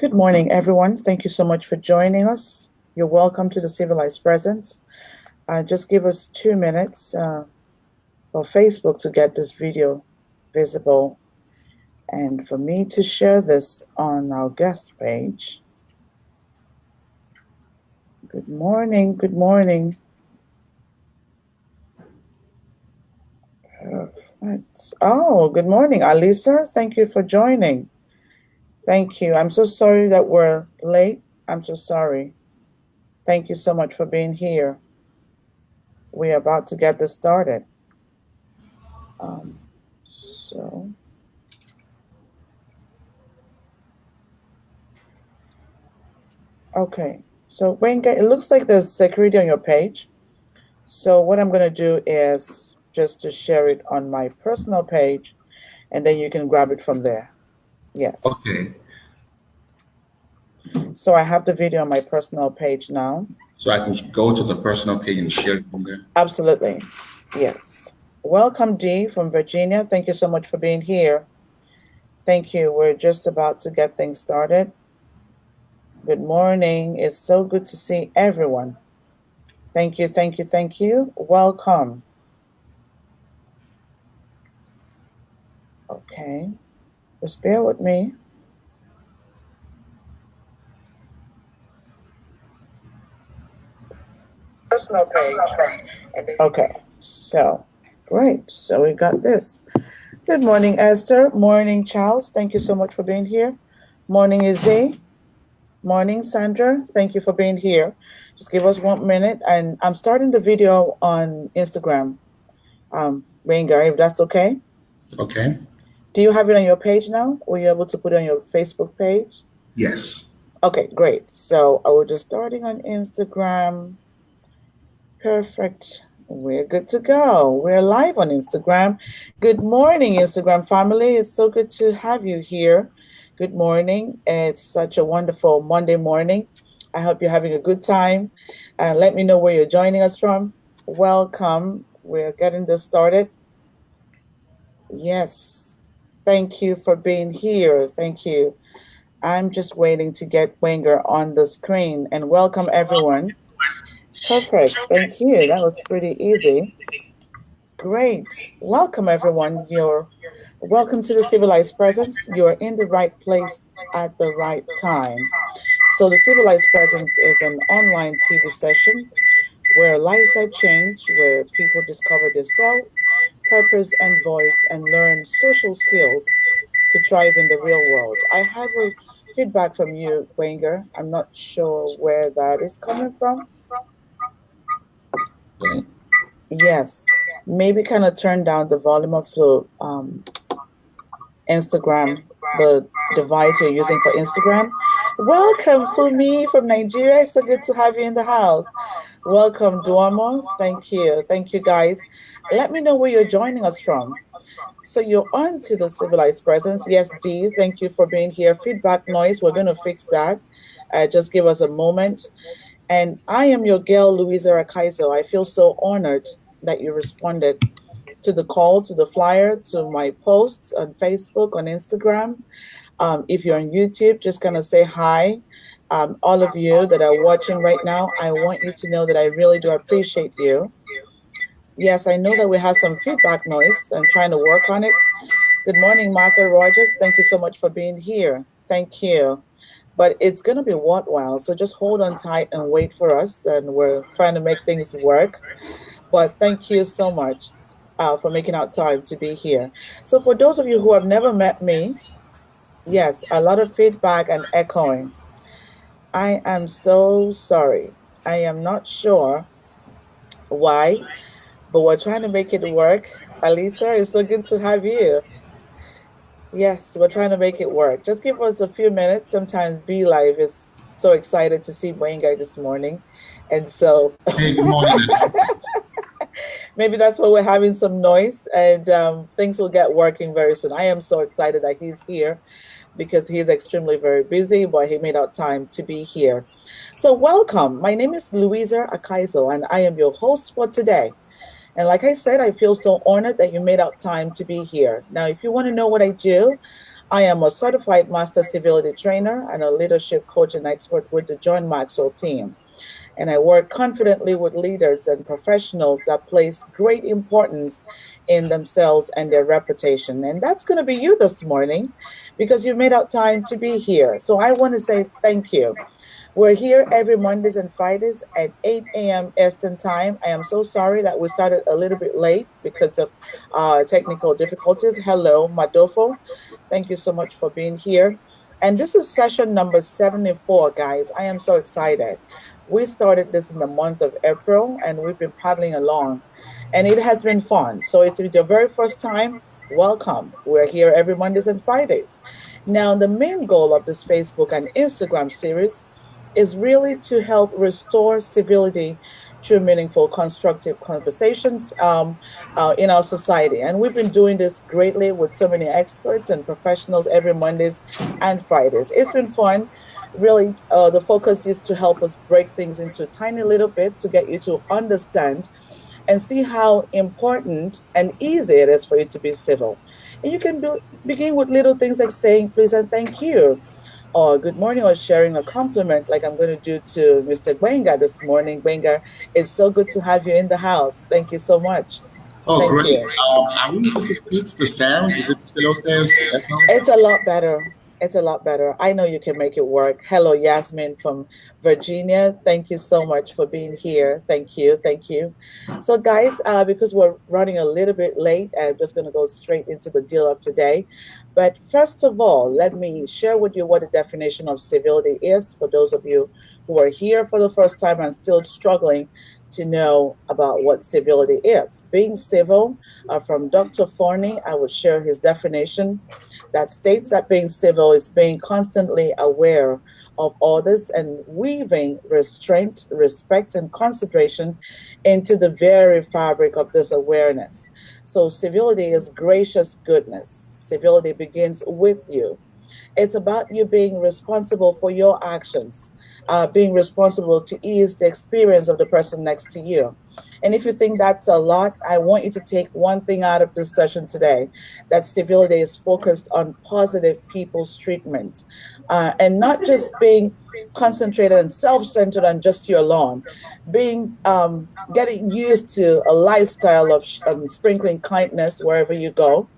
Good morning, everyone. Thank you so much for joining us. You're welcome to the Civilized Presence. Just give us 2 minutes for Facebook to get this video visible and for me to share this on our guest page. Good morning. Good morning. Perfect. Oh, good morning, Alisa. Thank you for joining. Thank you. I'm so sorry that we're late. I'm so sorry. Thank you so much for being here. We're about to get this started. Okay. So Gbenga, it looks like there's security on your page. So what I'm going to do is just to share it on my personal page, and then you can grab it from there. Yes. Okay. So I have the video on my personal page now. So I can go to the personal page and share it from there? Absolutely. Yes. Welcome, Dee from Virginia. Thank you so much for being here. Thank you. We're just about to get things started. Good morning. It's so good to see everyone. Thank you, thank you, thank you. Welcome. Okay. Just bear with me. Personal page. Okay. So, great. So we got this. Good morning, Esther. Morning, Charles. Thank you so much for being here. Morning, Izzy. Morning, Sandra. Thank you for being here. Just give us 1 minute, and I'm starting the video on Instagram. Gbenga, if that's okay. Okay. Do you have it on your page now? Were you able to put it on your Facebook page? Yes. Okay, great. So I was just starting on Instagram. Perfect. We're good to go. We're live on Instagram. Good morning, Instagram family. It's so good to have you here. Good morning. It's such a wonderful Monday morning. I hope you're having a good time. Let me know where you're joining us from. Welcome. We're getting this started. Yes. Thank you for being here. Thank you. I'm just waiting to get Gbenga on the screen, and welcome everyone. Perfect. Thank you. That was pretty easy. Great. Welcome everyone. Welcome to the Civilized Presence. You're in the right place at the right time. So the Civilized Presence is an online TV session where lives are changed, where people discover their self, purpose and voice, and learn social skills to thrive in the real world. I have a feedback from you, Gbenga. I'm not sure where that is coming from. Yes, maybe kind of turn down the volume of the Instagram, the device you're using for Instagram. Welcome, Fumi from Nigeria. It's so good to have you in the house. Welcome, Duomo. Thank you. Thank you, guys. Let me know where you're joining us from. So you're on to the Civilized Presence. Yes, Dee, thank you for being here. Feedback noise, we're going to fix that. Just give us a moment. And I am your girl, Louisa Akaiso. I feel so honored that you responded to the call, to the flyer, to my posts on Facebook, on Instagram. If you're on YouTube, just gonna say hi. All of you that are watching right now, I want you to know that I really do appreciate you. Yes, I know that we have some feedback noise. I'm trying to work on it. Good morning, Martha Rogers. Thank you so much for being here. Thank you. But it's going to be worthwhile. So just hold on tight and wait for us. And we're trying to make things work. But thank you so much for making out time to be here. So for those of you who have never met me, yes, a lot of feedback and echoing. I am so sorry. I am not sure why, but we're trying to make it work. Alisa, it's so good to have you. Yes, we're trying to make it work. Just give us a few minutes. Sometimes Be Live is so excited to see Gbenga this morning. And so Hey, good morning. maybe that's why we're having some noise, and things will get working very soon. I am so excited that he's here because he is extremely very busy, but he made out time to be here. So welcome. My name is Louisa Akaiso, and I am your host for today. And like I said, I feel so honored that you made out time to be here. Now, if you want to know what I do, I am a certified master civility trainer and a leadership coach and expert with the John Maxwell team. And I work confidently with leaders and professionals that place great importance in themselves and their reputation. And that's going to be you this morning because you made out time to be here. So I want to say thank you. We're here every Mondays and Fridays at 8 a.m. Eastern Time. I am so sorry that we started a little bit late because of technical difficulties. Hello, Madofo. Thank you so much for being here. And this is session number 74, guys. I am so excited. We started this in the month of April and we've been paddling along, and it has been fun. So, if it's your very first time, welcome. We're here every Mondays and Fridays. Now, the main goal of this Facebook and Instagram series is really to help restore civility through meaningful, constructive conversations in our society. And we've been doing this greatly with so many experts and professionals every Mondays and Fridays. It's been fun. Really, the focus is to help us break things into tiny little bits to get you to understand and see how important and easy it is for you to be civil. And you can begin with little things like saying please and thank you, or good morning, or sharing a compliment like I'm going to do to Mr. Gbenga this morning. Gbenga, it's so good to have you in the house. Thank you so much. Oh, Thank great. you. Are we able to fix the sound? Is it still okay? Is the echo? It's a lot better. It's a lot better. I know you can make it work. Hello, Yasmin from Virginia. Thank you so much for being here. Thank you. Thank you. So, guys, because we're running a little bit late, I'm just going to go straight into the deal of today. But first of all, let me share with you what the definition of civility is for those of you who are here for the first time and still struggling to know about what civility is. Being civil, from Dr. Forney, I will share his definition that states that being civil is being constantly aware of others and weaving restraint, respect, and consideration into the very fabric of this awareness. So, civility is gracious goodness. Civility begins with you. It's about you being responsible for your actions, being responsible to ease the experience of the person next to you. And if you think that's a lot, I want you to take one thing out of this session today, that civility is focused on positive people's treatment, and not just being concentrated and self centered on just you alone, being getting used to a lifestyle of sprinkling kindness wherever you go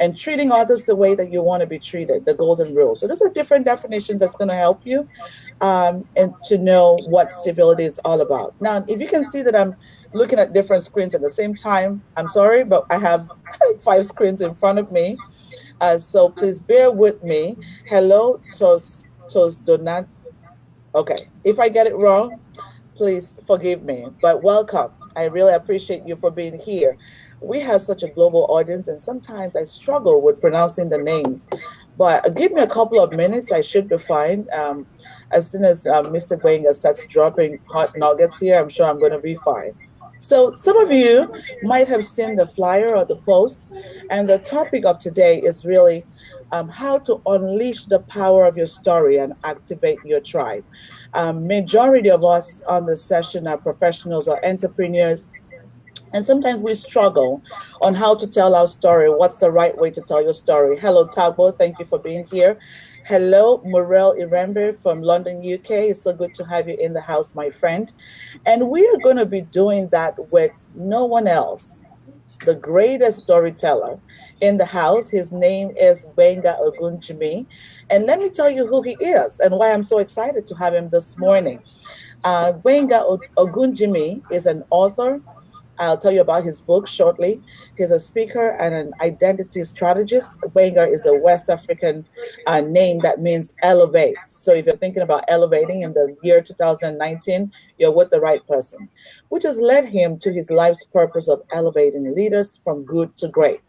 and treating others the way that you want to be treated, the golden rule. So, those are different definitions that's going to help you and to know what civility is all about. Now, if you can see that I'm looking at different screens at the same time, I'm sorry, but I have five screens in front of me. So please bear with me. Hello, Tos Donat. Okay, if I get it wrong, please forgive me, but welcome. I really appreciate you for being here. We have such a global audience, and sometimes I struggle with pronouncing the names. But give me a couple of minutes, I should be fine. As soon as Mr. Gbenga starts dropping hot nuggets here, I'm sure I'm going to be fine. So, some of you might have seen the flyer or the post, and the topic of today is really how to unleash the power of your story and activate your tribe. Majority of us on the session are professionals or entrepreneurs, and sometimes we struggle on how to tell our story. What's the right way to tell your story? Hello, Tabo. Thank you for being here. Hello, Morel Irembe from London, UK. It's so good to have you in the house, my friend. And we are going to be doing that with no one else, the greatest storyteller in the house. His name is Gbenga Ogunjimi. And let me tell you who he is and why I'm so excited to have him this morning. Gbenga Ogunjimi is an author. I'll tell you about his book shortly. He's a speaker and an identity strategist. Wenger is a West African name that means elevate. So if you're thinking about elevating in the year 2019, you're with the right person, which has led him to his life's purpose of elevating leaders from good to great.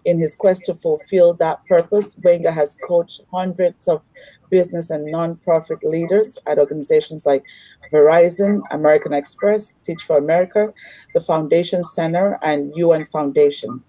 In his quest to fulfill that purpose, Wenger has coached hundreds of business and nonprofit leaders at organizations like Verizon, American Express, Teach for America, the Foundation Center, and UN Foundation.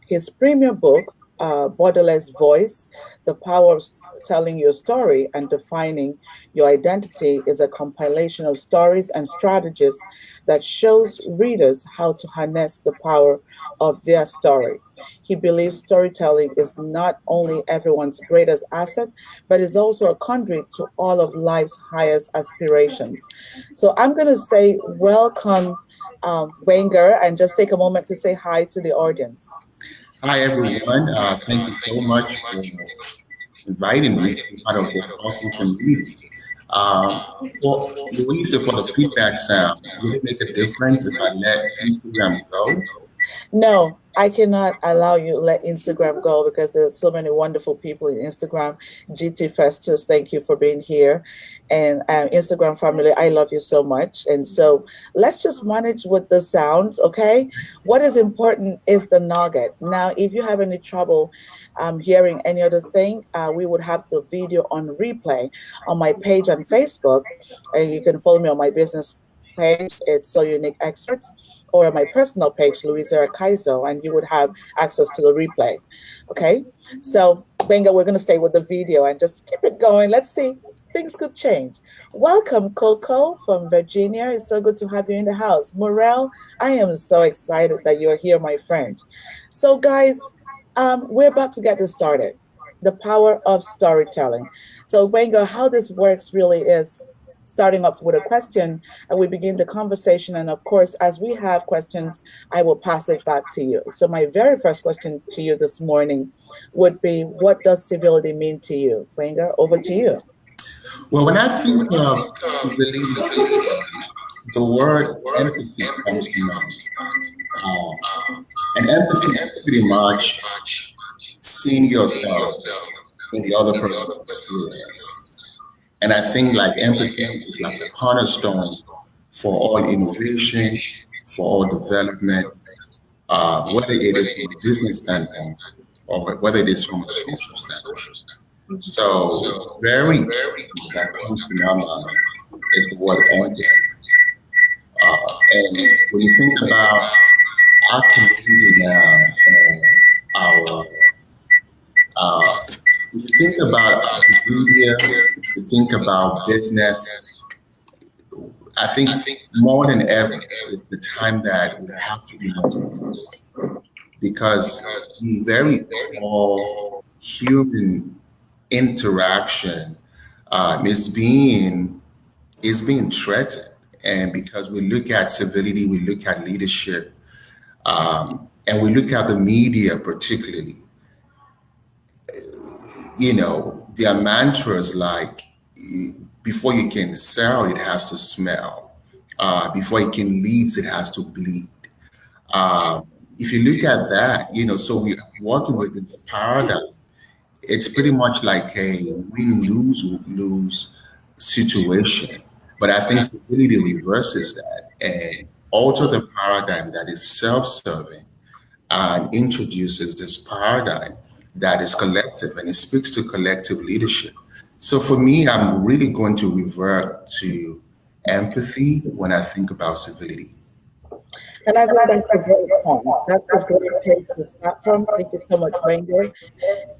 His premier book, borderless voice, the power of telling your story and defining your identity is a compilation of stories and strategies that shows readers how to harness the power of their story. He believes storytelling is not only everyone's greatest asset, but is also a conduit to all of life's highest aspirations. So I'm going to say welcome, Wenger, and just take a moment to say hi to the audience. Hi, everyone. Thank you so much for inviting me to be part of this awesome community. For Louisa, for the feedback sound, would it make a difference if I let Instagram go? No, I cannot allow you to let Instagram go because there's so many wonderful people in Instagram. GT Festus, thank you for being here. And Instagram family, I love you so much. And so let's just manage with the sounds, okay? What is important is the nugget. Now, if you have any trouble hearing any other thing, we would have the video on replay on my page on Facebook. And you can follow me on my business page, it's So Unique Experts, or my personal page, Louisa Akaiso, and you would have access to the replay. Okay, so Benga, we're going to stay with the video and just keep it going. Let's see, things could change. Welcome, Coco from Virginia. It's so good to have you in the house. Morel, I am so excited that you're here, my friend. So, guys, we're about to get this started. The power of storytelling. So, Benga, how this works really is starting up with a question and we begin the conversation. And of course, as we have questions, I will pass it back to you. So, my very first question to you this morning would be, what does civility mean to you? Wenger, over to you. Well, when I think of civility, the word empathy comes to mind. Uh, and empathy is pretty much seeing yourself in the other person's experience. And I think like empathy is like the cornerstone for all innovation, for all development, whether it is from a business standpoint or whether it is from a social standpoint. So very key that comes to my mind is the word empathy. And when you think about our community now and our, uh, if you think about media, you think about business, I think more than ever is the time that we have to be more serious because the very core human interaction is being threatened. And because we look at civility, we look at leadership, and we look at the media particularly, there are mantras like before you can sell, it has to smell. Before it can lead, it has to bleed. Uh, if you look at that, so we're working with this paradigm. It's pretty much like a win lose lose situation. But I think stability reverses that and alter the paradigm that is self-serving and introduces this paradigm that is collective and it speaks to collective leadership. So for me, I'm really going to revert to empathy when I think about civility. And I think that's a great point. That's a great place to start from. Thank you so much, Wenger.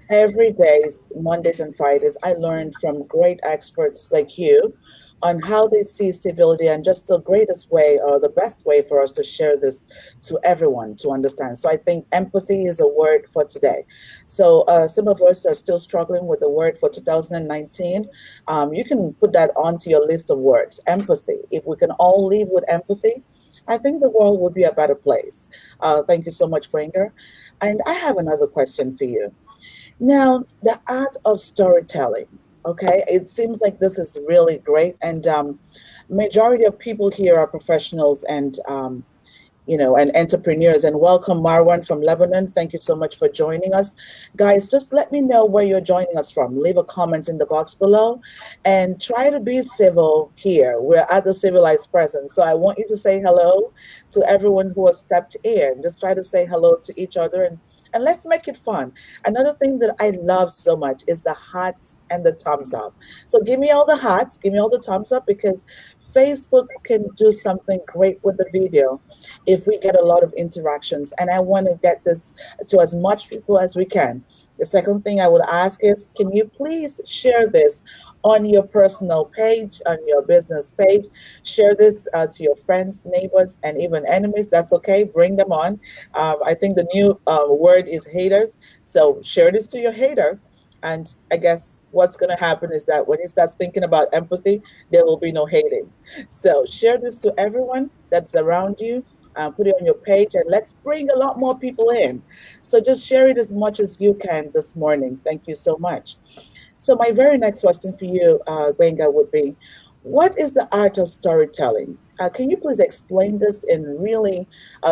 Every day, Mondays and Fridays, I learn from great experts like you on how they see civility and just the greatest way or the best way for us to share this to everyone to understand. So I think empathy is a word for today. So some of us are still struggling with the word for 2019. You can put that onto your list of words, empathy. If we can all live with empathy, I think the world would be a better place. Thank you so much, Bringer. And I have another question for you. Now, the art of storytelling. Okay, it seems like this is really great, and majority of people here are professionals and and entrepreneurs. And welcome, Marwan from Lebanon. Thank you so much for joining us, guys. Just let me know where you're joining us from. Leave a comment in the box below, and try to be civil here. We're at the Civilized Presence, so I want you to say hello to everyone who has stepped in. Just try to say hello to each other and And let's make it fun. Another thing that I love so much is the hearts and the thumbs up. So give me all the hearts, give me all the thumbs up, because Facebook can do something great with the video if we get a lot of interactions. And I want to get this to as much people as we can. The second thing I would ask is, can you please share this on your personal page, on your business page? Share this to your friends, neighbors, and even enemies. That's okay. Bring them on. I think the new word is haters. So share this to your hater. And I guess what's going to happen is that when he starts thinking about empathy, there will be no hating. So share this to everyone that's around you. Put it on your page, and let's bring a lot more people in. So just share it as much as you can this morning. Thank you so much. So my very next question for you, Gbenga, would be, what is the art of storytelling? Can you please explain this in really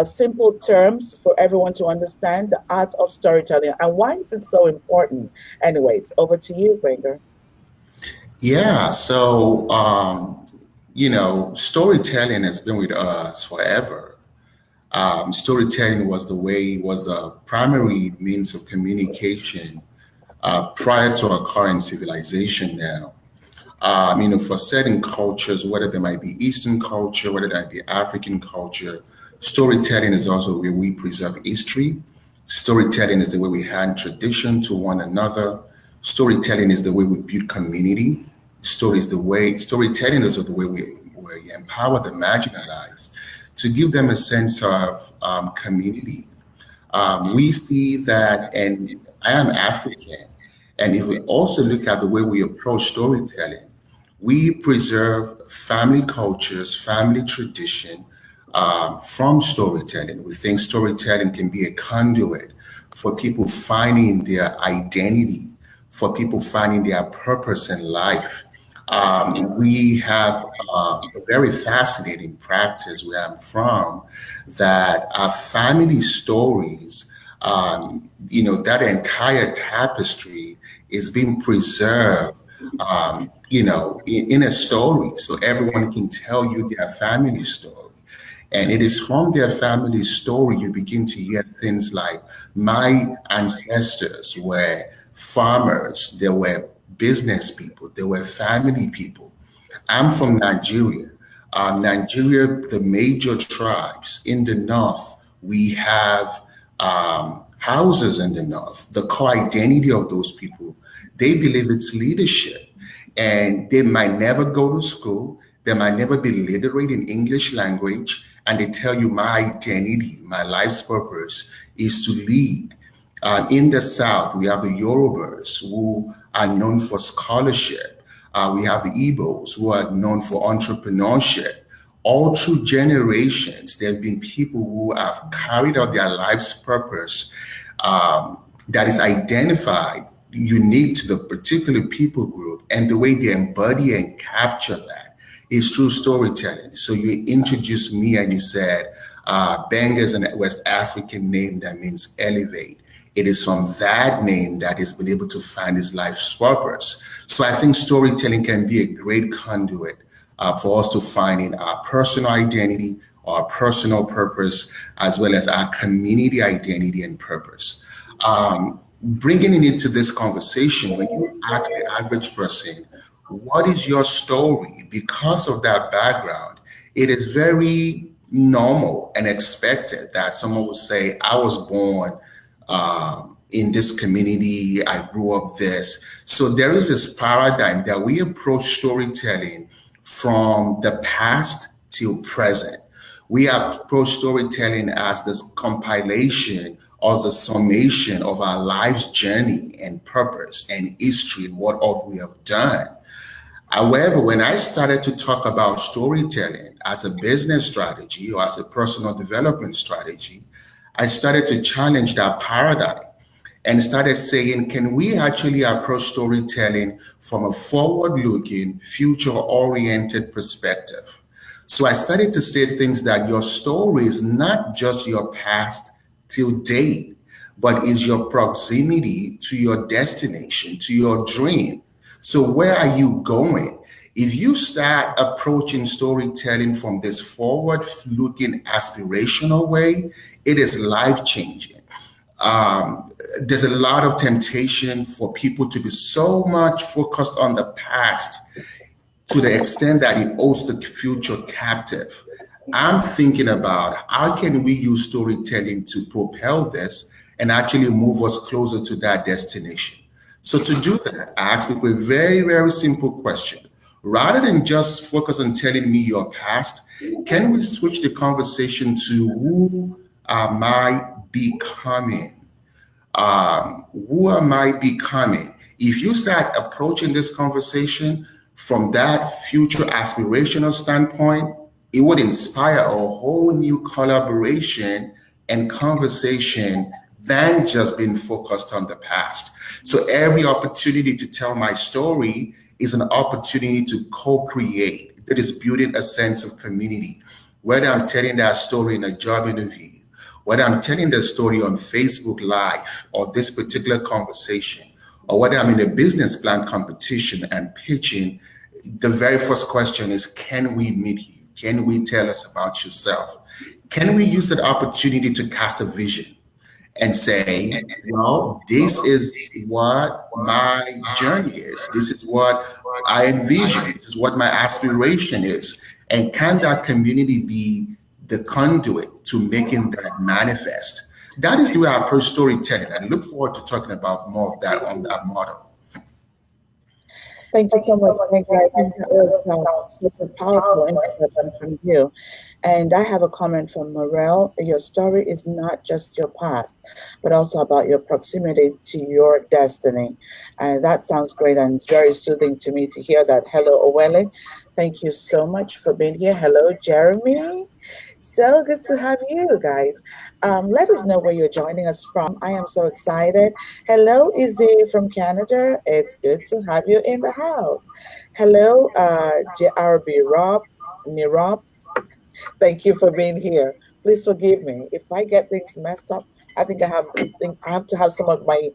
simple terms for everyone to understand the art of storytelling, and why is it so important? Anyways, over to you, Gbenga. Yeah, so storytelling has been with us forever. Storytelling was a primary means of communication prior to our current civilization now. For certain cultures, whether they might be Eastern culture, whether they might be African culture, storytelling is also where we preserve history. Storytelling is the way we hand tradition to one another. Storytelling is the way we build community. Storytelling is the way we empower the marginalized to give them a sense of community. We see that, and I am African, and if we also look at the way we approach storytelling, we preserve family cultures, family tradition from storytelling. We think storytelling can be a conduit for people finding their identity, for people finding their purpose in life. We have a very fascinating practice where I'm from, that our family stories, that entire tapestry is being preserved, in a story. So everyone can tell you their family story. And it is from their family story you begin to hear things like, my ancestors were farmers, they were business people, they were family people. I'm from Nigeria. Nigeria, the major tribes in the north, we have houses in the north. The core identity of those people, they believe it's leadership. And they might never go to school, they might never be literate in English language, and they tell you, my identity, my life's purpose is to lead. In the South, we have the Yorubas who are known for scholarship. We have the Igbos who are known for entrepreneurship. All through generations, there have been people who have carried out their life's purpose that is identified, unique to the particular people group, and the way they embody and capture that is through storytelling. So you introduced me and you said, Gbenga is a West African name that means elevate. It is from that name that he's been able to find his life's purpose. So I think storytelling can be a great conduit for us to finding our personal identity, our personal purpose, as well as our community identity and purpose. Bringing it into this conversation, when you ask the average person, what is your story? Because of that background, it is very normal and expected that someone would say, I was born in this community, I grew up this. So there is this paradigm that we approach storytelling from the past till present. We approach storytelling as this compilation or the summation of our life's journey and purpose and history and what all we have done. However, when I started to talk about storytelling as a business strategy or as a personal development strategy, I started to challenge that paradigm and started saying, can we actually approach storytelling from a forward looking, future oriented perspective? So I started to say things that your story is not just your past till date, but is your proximity to your destination, to your dream. So where are you going? If you start approaching storytelling from this forward looking aspirational way, it is life changing. there's a lot of temptation for people to be so much focused on the past to the extent that it holds the future captive. I'm thinking about how can we use storytelling to propel this and actually move us closer to that destination. So to do that, I ask people a very, very simple question. Rather than just focus on telling me your past, can we switch the conversation to who am I becoming? Who am I becoming? If you start approaching this conversation from that future aspirational standpoint, it would inspire a whole new collaboration and conversation than just being focused on the past. So every opportunity to tell my story is an opportunity to co-create, that is building a sense of community. Whether I'm telling that story in a job interview, whether I'm telling the story on Facebook Live or this particular conversation, or whether I'm in a business plan competition and pitching, the very first question is, can we meet you? Can we tell us about yourself? Can we use that opportunity to cast a vision and say, well, this is what my journey is. This is what I envision. This is what my aspiration is. And can that community be the conduit to making that manifest? That is the way I approach storytelling. I look forward to talking about more of that on that model. Thank you so much, Greg. I think that was such a powerful insight from you. And I have a comment from Morel. Your story is not just your past, but also about your proximity to your destiny. And that sounds great, and it's very soothing to me to hear that. Hello, Owele. Thank you so much for being here. Hello, Jeremy. So good to have you guys. Let us know where you're joining us from. I am so excited. Hello, Izzy from Canada. It's good to have you in the house. Hello, JRB Rob, Nirab. Thank you for being here. Please forgive me if I get things messed up. I have to have some of my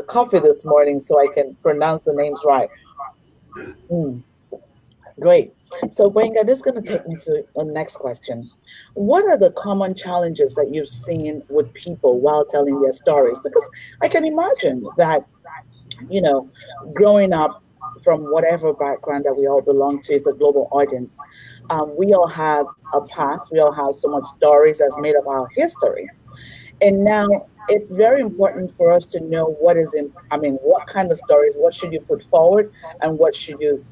coffee this morning so I can pronounce the names right. Mm. Great. So, Gbenga, this is going to take me to the next question. What are the common challenges that you've seen with people while telling their stories? Because I can imagine that, you know, growing up from whatever background that we all belong to, it's a global audience. We all have a past, we all have so much stories that's made of our history. And now it's very important for us to know what is in, I mean, what kind of stories, what should you put forward and what should you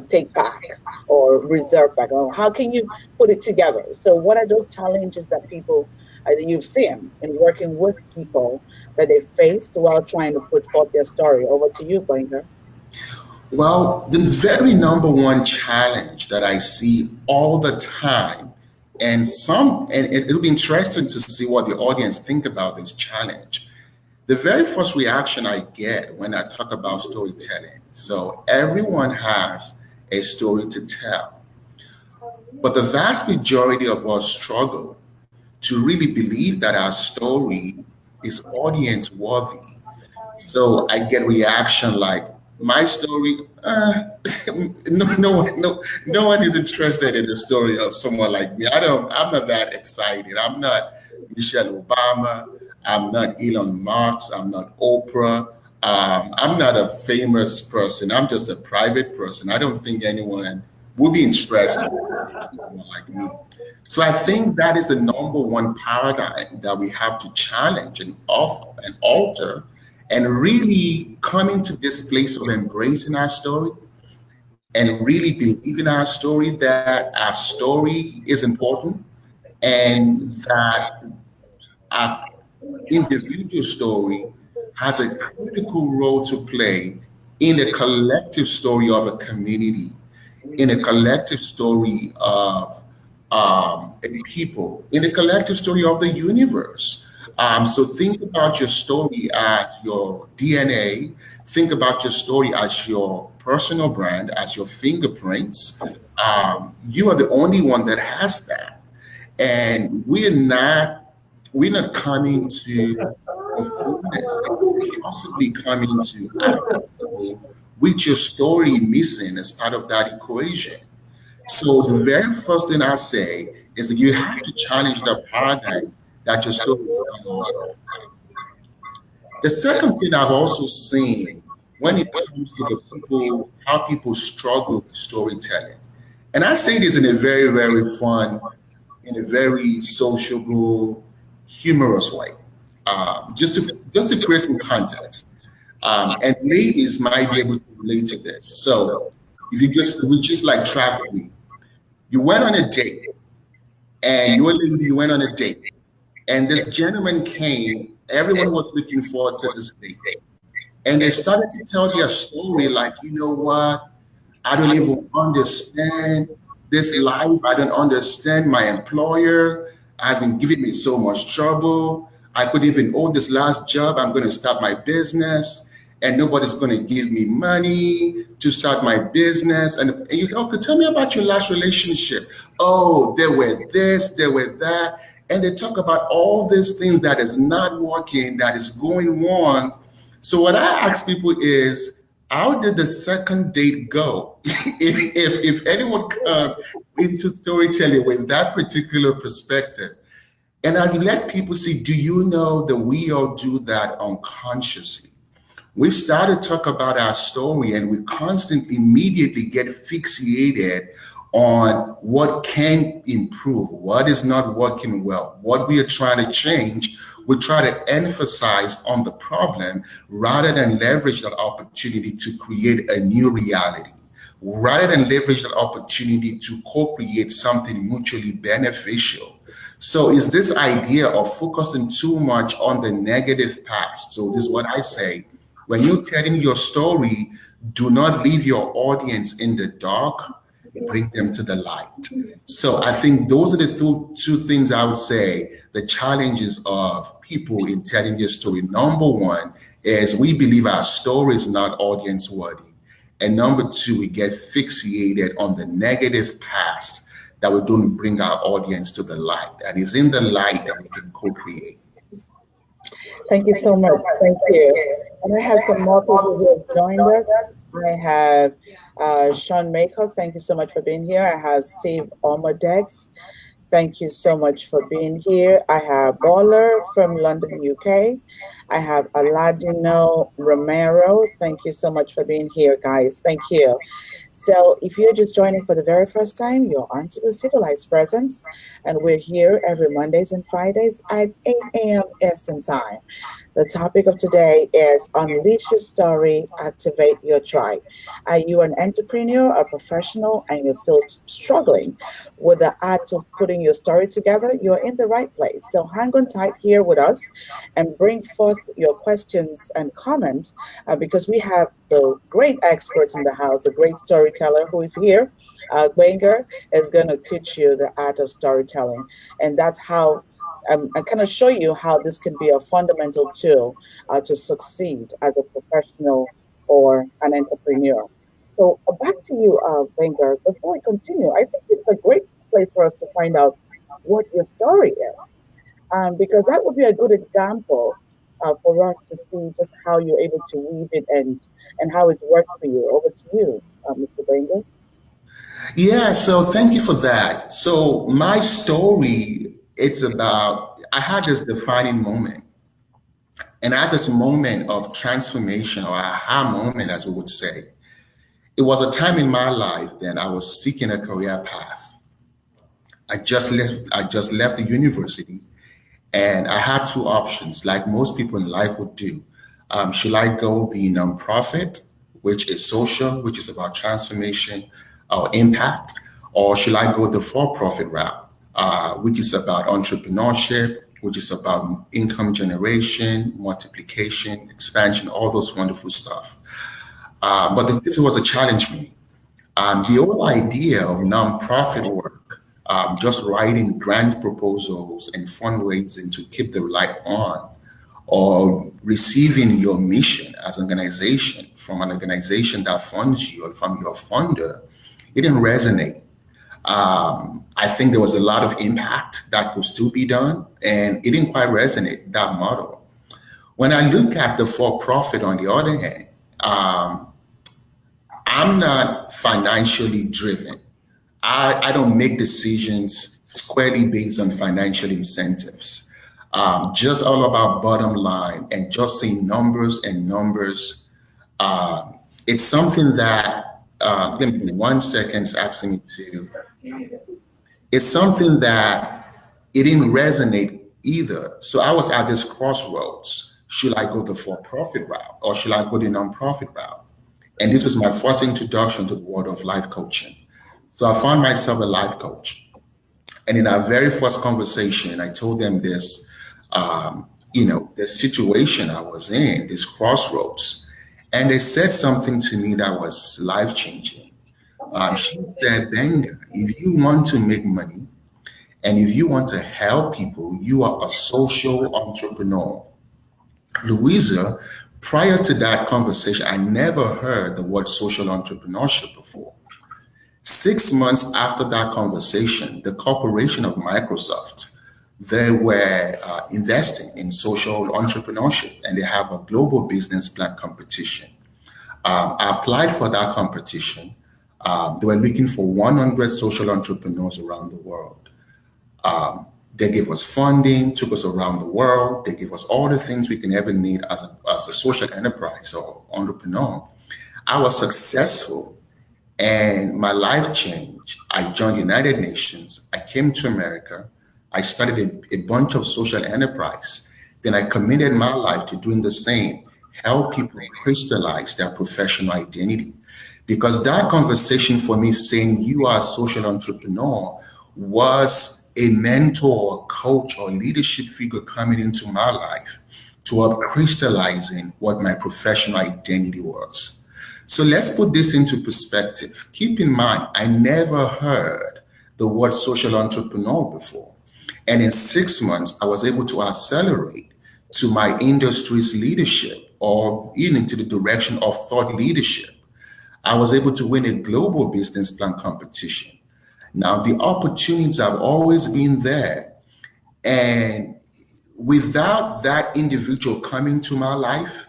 take back or reserve back? Or how can you put it together? So, what are those challenges that people that you've seen in working with people that they faced while trying to put forth their story? Over to you, Gbenga. Well, the very number one challenge that I see all the time, and it'll be interesting to see what the audience think about this challenge. The very first reaction I get when I talk about storytelling, so everyone has a story to tell, but the vast majority of us struggle to really believe that our story is audience worthy. So I get reaction like, my story, no one is interested in the story of someone like me. I'm not that excited. I'm not Michelle Obama. I'm not Elon Musk. I'm not Oprah. I'm not a famous person. I'm just a private person. I don't think anyone would be interested in someone like me. So I think that is the number one paradigm that we have to challenge and alter, and really coming to this place of embracing our story and really believing our story, that our story is important and that our individual story has a critical role to play in a collective story of a community, in a collective story of a people, in a collective story of the universe. So think about your story as your DNA. Think about your story as your personal brand, as your fingerprints. You are the only one that has that, and we're not coming to the fullness, possibly coming to actual with your story missing as part of that equation. So the very first thing I say is that you have to challenge the paradigm that your story is not over. The second thing I've also seen when it comes to the people, how people struggle with storytelling, and I say this in a very, very fun, in a very sociable, humorous way, just to create some context. And ladies might be able to relate to this. So if we just like track with me, you went on a date, and you a lady, you went on a date, and this gentleman came. Everyone was looking forward to this date, and they started to tell their story, like, you know what? I don't even understand this life. I don't understand my employer has been giving me so much trouble. I could even own this last job. I'm going to start my business, and nobody's going to give me money to start my business. And you okay, tell me about your last relationship. Oh, there were this, there were that. And they talk about all these things that is not working, that is going wrong. So what I ask people is, how did the second date go? If anyone come into storytelling with that particular perspective, and I let people see, do you know that we all do that unconsciously? We started to talk about our story, and we constantly immediately get fixated on what can improve, what is not working well, what we are trying to change. We try to emphasize on the problem rather than leverage that opportunity to create a new reality, rather than leverage that opportunity to co-create something mutually beneficial. So is this idea of focusing too much on the negative past. So this is what I say. When you're telling your story, do not leave your audience in the dark, bring them to the light. So I think those are the two things I would say the challenges of people in telling their story. Number one is we believe our story is not audience worthy. And number two, we get fixated on the negative past that we don't bring our audience to the light. And it's in the light that we can co-create. Thank you so much. Thank you. And I have some more people who have joined us. I have Sean Maycock. Thank you so much for being here. I have Steve Omodex. Thank you so much for being here. I have Baller from London, UK. I have Aladino Romero. Thank you so much for being here, guys. Thank you. So, if you're just joining for the very first time, you're onto the Civilized Presence, and we're here every Mondays and Fridays at 8 a.m. Eastern Time. The topic of today is Unleash Your Story, Activate Your Tribe. Are you an entrepreneur, a professional, and you're still struggling with the art of putting your story together? You're in the right place. So hang on tight here with us and bring forth your questions and comments because we have the great experts in the house, the great storyteller who is here. Gbenga is going to teach you the art of storytelling. And that's how I kind of show you how this can be a fundamental tool to succeed as a professional or an entrepreneur. So back to you, Wenger. Before we continue, I think it's a great place for us to find out what your story is, because that would be a good example for us to see just how you're able to weave it and how it's worked for you. Over to you, Mr. Wenger. Yeah, so thank you for that. So my story, it's about I had this defining moment. And at this moment of transformation or aha moment, as we would say, it was a time in my life that I was seeking a career path. I just left the university, and I had two options, like most people in life would do. Should I go the nonprofit, which is social, which is about transformation or impact, or should I go the for-profit route, which is about entrepreneurship, which is about income generation, multiplication, expansion, all those wonderful stuff. But this was a challenge for me. The whole idea of nonprofit work, just writing grant proposals and fundraising to keep the light on, or receiving your mission as an organization from an organization that funds you or from your funder, it didn't resonate. I think there was a lot of impact that could still be done, and it didn't quite resonate, that model. When I look at the for profit, on the other hand, I'm not financially driven. I don't make decisions squarely based on financial incentives. just all about bottom line and just saying numbers and numbers. It's something that, give me 1 second, it's asking me to, it's something that it didn't resonate either. So I was at this crossroads. Should I go the for-profit route or should I go the non-profit route? And this was my first introduction to the world of life coaching. So I found myself a life coach. And in our very first conversation, I told them this, the situation I was in, this crossroads. And they said something to me that was life changing. She said, Benga, if you want to make money and if you want to help people, you are a social entrepreneur. Louisa, prior to that conversation, I never heard the word social entrepreneurship before. 6 months after that conversation, the corporation of Microsoft, they were investing in social entrepreneurship and they have a global business plan competition. I applied for that competition. They were looking for 100 social entrepreneurs around the world. They gave us funding, took us around the world. They gave us all the things we can ever need as a social enterprise or entrepreneur. I was successful and my life changed. I joined United Nations. I came to America. I started a bunch of social enterprise. Then I committed my life to doing the same, help people crystallize their professional identity. Because that conversation for me saying you are a social entrepreneur was a mentor, coach, or leadership figure coming into my life to help crystallizing what my professional identity was. So let's put this into perspective. Keep in mind, I never heard the word social entrepreneur before. And in 6 months, I was able to accelerate to my industry's leadership or even into the direction of thought leadership. I was able to win a global business plan competition. Now, the opportunities have always been there. And without that individual coming to my life,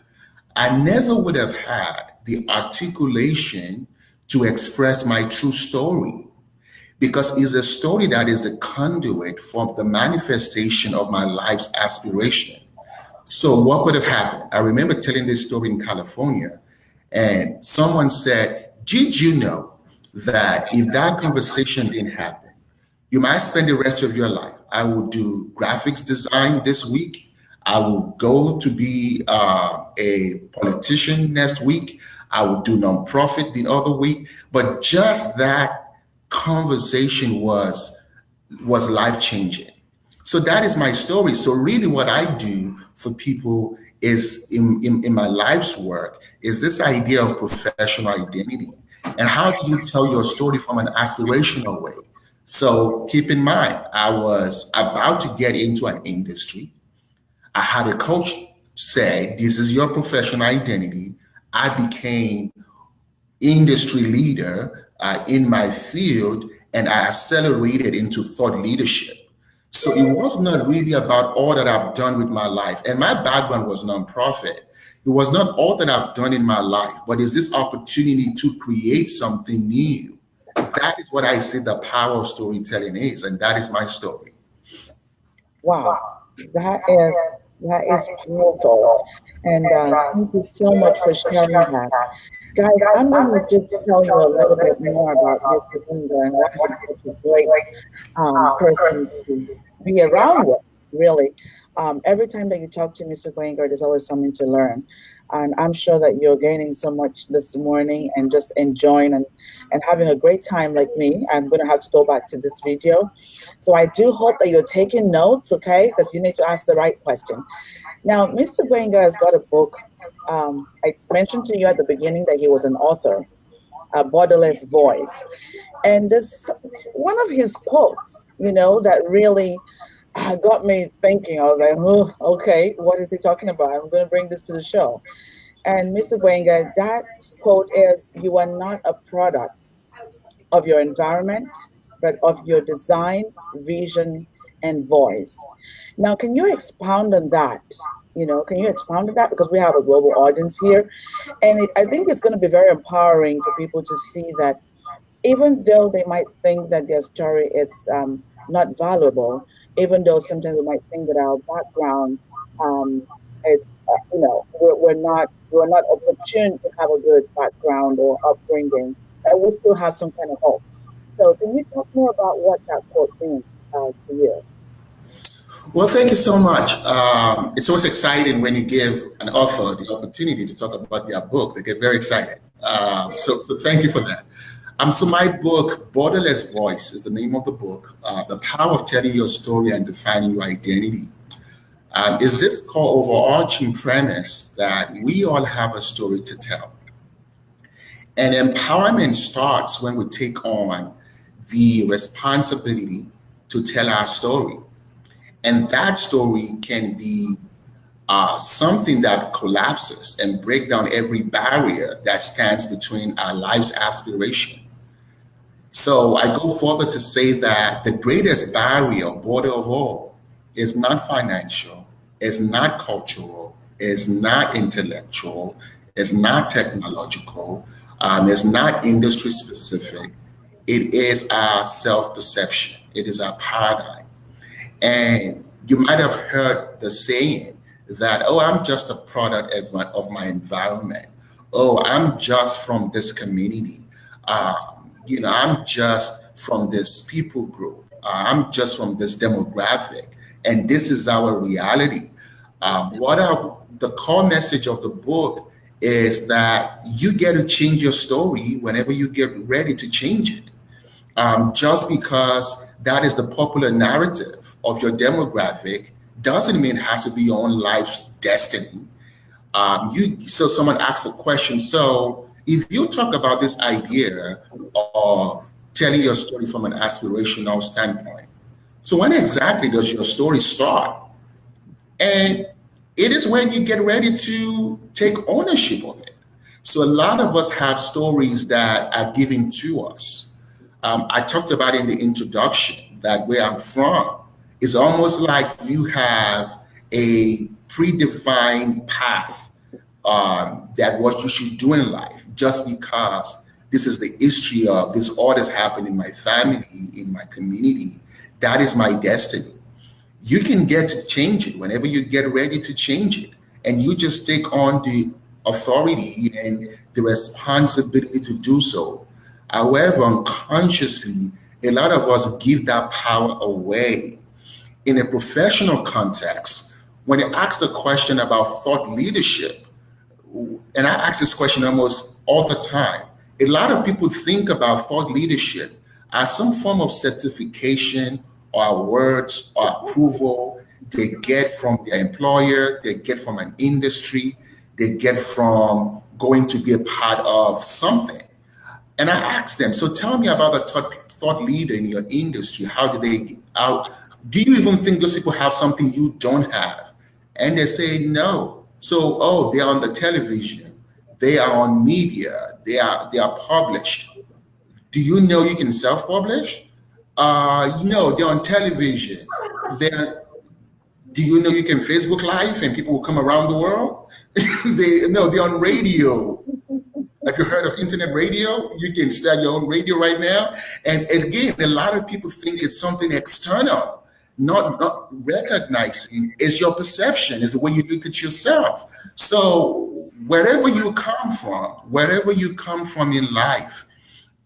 I never would have had the articulation to express my true story because it's a story that is the conduit for the manifestation of my life's aspiration. So, what would have happened? I remember telling this story in California, and someone said, did you know that if that conversation didn't happen, you might spend the rest of your life? I will do graphics design this week. I will go to be a politician next week. I will do nonprofit the other week. But just that conversation was life changing. So that is my story. So really what I do for people is in my life's work is this idea of professional identity. And how do you tell your story from an aspirational way? So keep in mind, I was about to get into an industry. I had a coach say, this is your professional identity. I became industry leader in my field and I accelerated into thought leadership. So it was not really about all that I've done with my life. And my background was nonprofit. It was not all that I've done in my life, but it's this opportunity to create something new. That is what I see the power of storytelling is, and that is my story. Wow, that is that is beautiful, and thank you so much for sharing that, guys. I'm going to just tell you a little bit more about Mr. Gbenga and why he's such a great person to be around with. Really, every time that you talk to Mr. Gbenga, there's always something to learn. And I'm sure that you're gaining so much this morning and just enjoying and having a great time like me. I'm going to have to go back to this video. So I do hope that you're taking notes, okay? Because you need to ask the right question. Now, Mr. Gbenga has got a book. I mentioned to you at the beginning that he was an author, A Borderless Voice. And this one of his quotes, that really got me thinking. I was like, oh, okay, what is he talking about? I'm going to bring this to the show. And Mr. Gbenga, that quote is, you are not a product of your environment, but of your design, vision, and voice. Now, can you expound on that? Can you expound on that? Because we have a global audience here. And I think it's going to be very empowering for people to see that even though they might think that their story is not valuable, even though sometimes we might think that our background, um, it's we're not opportune to have a good background or upbringing, that we still have some kind of hope. So, can you talk more about what that quote means to you? Well, thank you so much. It's always exciting when you give an author the opportunity to talk about their book. They get very excited. So thank you for that. So my book, Borderless Voice, is the name of the book. The power of telling your story and defining your identity. Is this core overarching premise that we all have a story to tell. And empowerment starts when we take on the responsibility to tell our story. And that story can be something that collapses and break down every barrier that stands between our life's aspiration. So I go further to say that the greatest barrier, border of all, is not financial, is not cultural, is not intellectual, is not technological, is not industry specific. It is our self perception, it is our paradigm. And you might have heard the saying that, oh, I'm just a product of my environment. Oh, I'm just from this community. I'm just from this people group. I'm just from this demographic. And this is our reality. The core message of the book is that you get to change your story whenever you get ready to change it. Just because that is the popular narrative of your demographic doesn't mean it has to be your own life's destiny. So someone asks a question. So if you talk about this idea of telling your story from an aspirational standpoint, so when exactly does your story start? And it is when you get ready to take ownership of it. So a lot of us have stories that are given to us. I talked about in the introduction that where I'm from is almost like you have a predefined path that what you should do in life just because this is the history of this all that's happened in my family, in my community. That is my destiny. You can get to change it whenever you get ready to change it. And you just take on the authority and the responsibility to do so. However, unconsciously, a lot of us give that power away. In a professional context, when you ask the question about thought leadership, and I ask this question almost all the time, a lot of people think about thought leadership as some form of certification or awards or approval they get from their employer, they get from an industry, they get from going to be a part of something. And I asked them, so tell me about the thought leader in your industry. Do you even think those people have something you don't have? And they say no. So, oh, they're on the television, they are on media, they are published. Do you know you can self-publish? They're on television. They're Do you know you can Facebook Live and people will come around the world? They're on radio. Have you heard of internet radio? You can start your own radio right now. And again, a lot of people think it's something external, not recognizing it's your perception, is the way you look at yourself. So wherever you come from in life,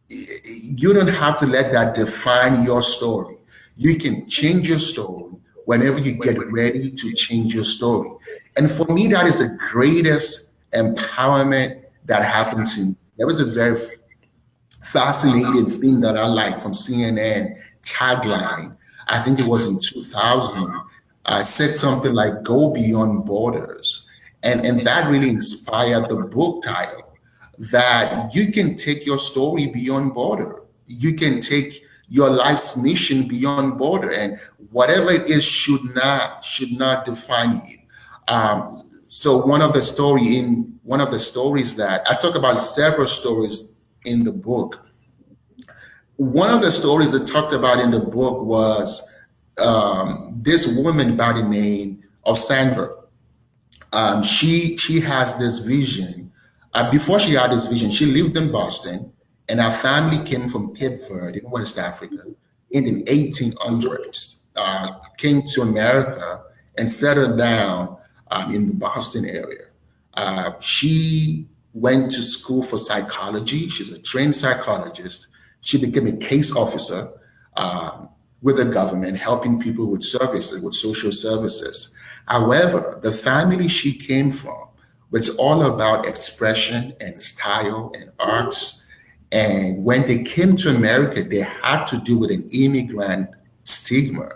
you don't have to let that define your story. You can change your story whenever you get ready to change your story. And for me, that is the greatest empowerment that happens in. There was a very fascinating thing that I like from CNN tagline. I think it was in 2000. I said something like "Go beyond borders," and that really inspired the book title. That you can take your story beyond border. You can take your life's mission beyond border, and whatever it is should not define you. So one of the stories that I talk about, several stories in the book. One of the stories that talked about in the book was this woman by the name of Sandra. She has this vision. Before she had this vision, she lived in Boston, and her family came from Cape Verde in West Africa in the 1800s. came to America and settled down in the Boston area. She went to school for psychology. She's a trained psychologist. She became a case officer with the government, helping people with services, with social services. However, the family she came from was all about expression and style and arts. And when they came to America, they had to deal with an immigrant stigma.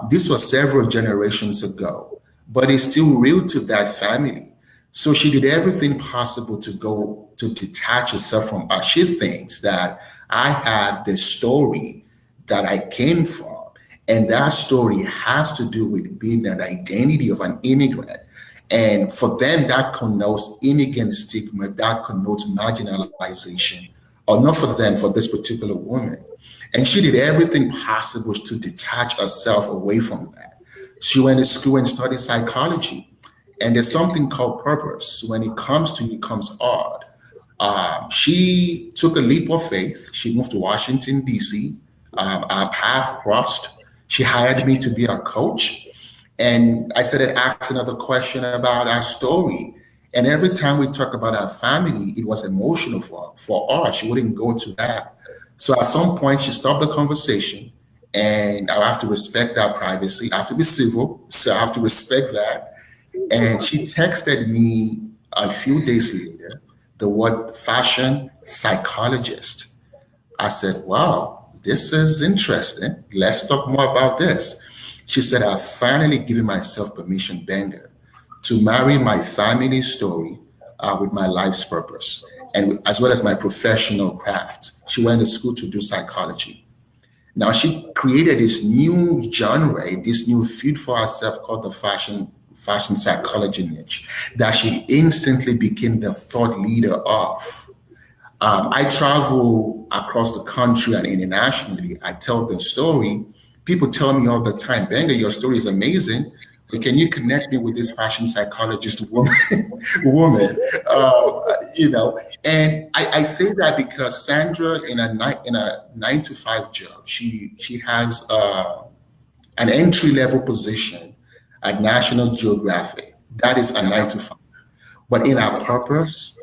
This was several generations ago, but it's still real to that family. So she did everything possible to go to detach herself from us. She thinks that I had the story that I came from, and that story has to do with being an identity of an immigrant. And for them, that connotes immigrant stigma, that connotes marginalization, or not for them, for this particular woman. And she did everything possible to detach herself away from that. She went to school and studied psychology. And there's something called purpose. When it comes to you, comes odd. She took a leap of faith. She moved to Washington, D.C. Our path crossed. She hired me to be a coach. And I started asking her the question about our story. And every time we talk about our family, it was emotional for her. She wouldn't go to that. So at some point, she stopped the conversation. And I have to respect our privacy. I have to be civil. So I have to respect that. And she texted me a few days later the word fashion psychologist. I said, wow, this is interesting. Let's talk more about this. She said, I've finally given myself permission, Benga, to marry my family story with my life's purpose, and as well as my professional craft. She went to school to do psychology. Now she created this new genre, this new field for herself called the fashion psychology niche that she instantly became the thought leader of. I travel across the country and internationally. I tell the story. People tell me all the time, Benga, your story is amazing. But can you connect me with this fashion psychologist woman? woman, and I say that because Sandra, in a 9 to 5 job, she has an entry level position at National Geographic. That is a 9 to 5. But in our purpose,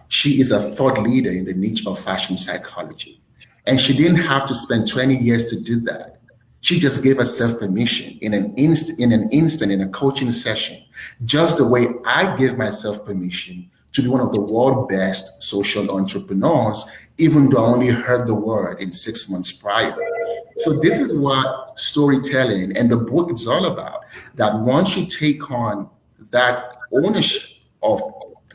she is a thought leader in the niche of fashion psychology. And she didn't have to spend 20 years to do that. She just gave herself permission in a coaching session, just the way I gave myself permission to be one of the world's best social entrepreneurs, even though I only heard the word in 6 months prior. So this is what storytelling and the book is all about. That once you take on that ownership of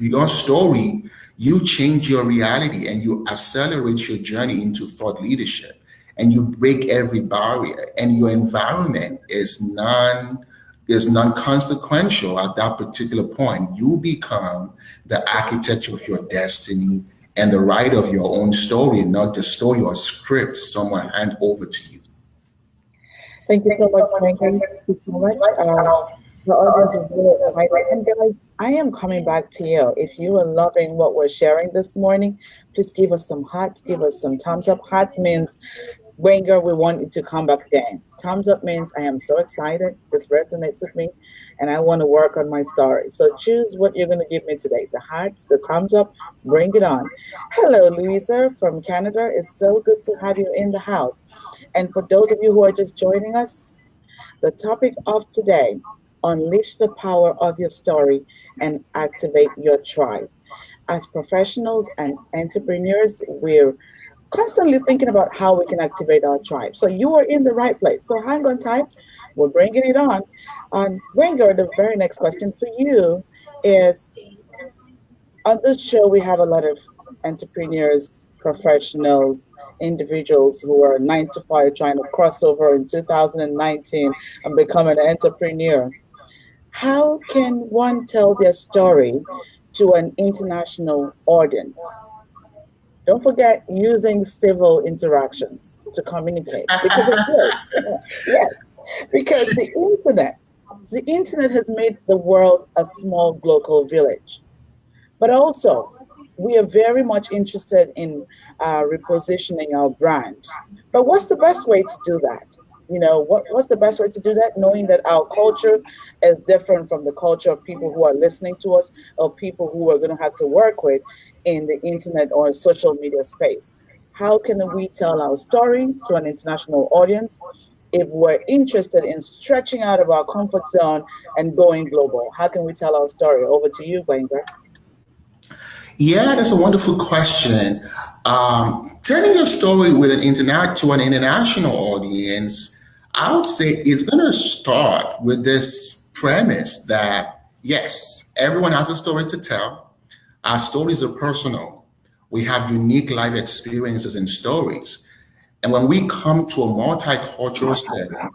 your story, you change your reality and you accelerate your journey into thought leadership, and you break every barrier, and your environment is non-consequential at that particular point. You become the architect of your destiny and the writer of your own story, not the story or script someone hand over to you. Thank you so much, Frank. Thank you so much. The audience is really excited. And guys, I am coming back to you. If you are loving what we're sharing this morning, please give us some hearts, give us some thumbs up. Heart means, Wenger, we want you to come back again. Thumbs up means I am so excited. This resonates with me and I want to work on my story. So choose what you're going to give me today. The hearts, the thumbs up, bring it on. Hello, Louisa from Canada. It's so good to have you in the house. And for those of you who are just joining us, the topic of today, unleash the power of your story and activate your tribe. As professionals and entrepreneurs, we're constantly thinking about how we can activate our tribe. So you are in the right place. So hang on tight. We're bringing it on. Wenger, the very next question for you is, on this show, we have a lot of entrepreneurs, professionals, individuals who are 9 to 5 trying to cross over in 2019 and become an entrepreneur. How can one tell their story to an international audience? Don't forget using civil interactions to communicate because it's good. Yes, because the internet has made the world a small local village. But also, we are very much interested in repositioning our brand. But what's the best way to do that? What's the best way to do that, knowing that our culture is different from the culture of people who are listening to us, or people who are going to have to work with in the internet or social media space. How can we tell our story to an international audience if we're interested in stretching out of our comfort zone and going global? How can we tell our story? Over to you, Gbenga. Yeah, that's a wonderful question. Telling your story with to an international audience, I would say it's going to start with this premise that yes, everyone has a story to tell. Our stories are personal. We have unique life experiences and stories. And when we come to a multicultural setting,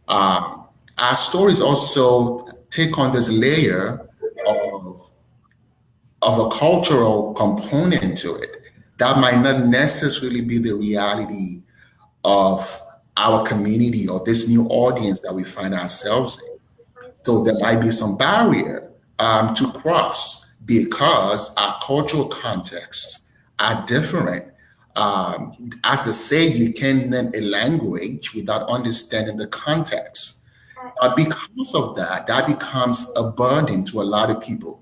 our stories also take on this layer of a cultural component to it that might not necessarily be the reality of our community or this new audience that we find ourselves in. So there might be some barrier to cross because our cultural contexts are different. As they say, you can learn a language without understanding the context. Because of that, that becomes a burden to a lot of people.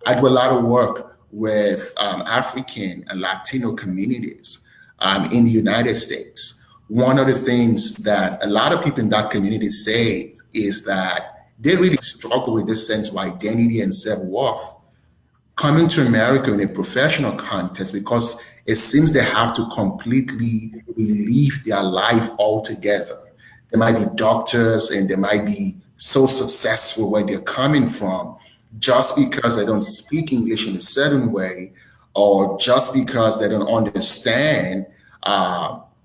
I do a lot of work with African and Latino communities in the United States. One of the things that a lot of people in that community say is that they really struggle with this sense of identity and self worth coming to America in a professional context because it seems they have to completely relive their life altogether. They might be doctors and they might be so successful where they're coming from just because they don't speak English in a certain way or just because they don't understand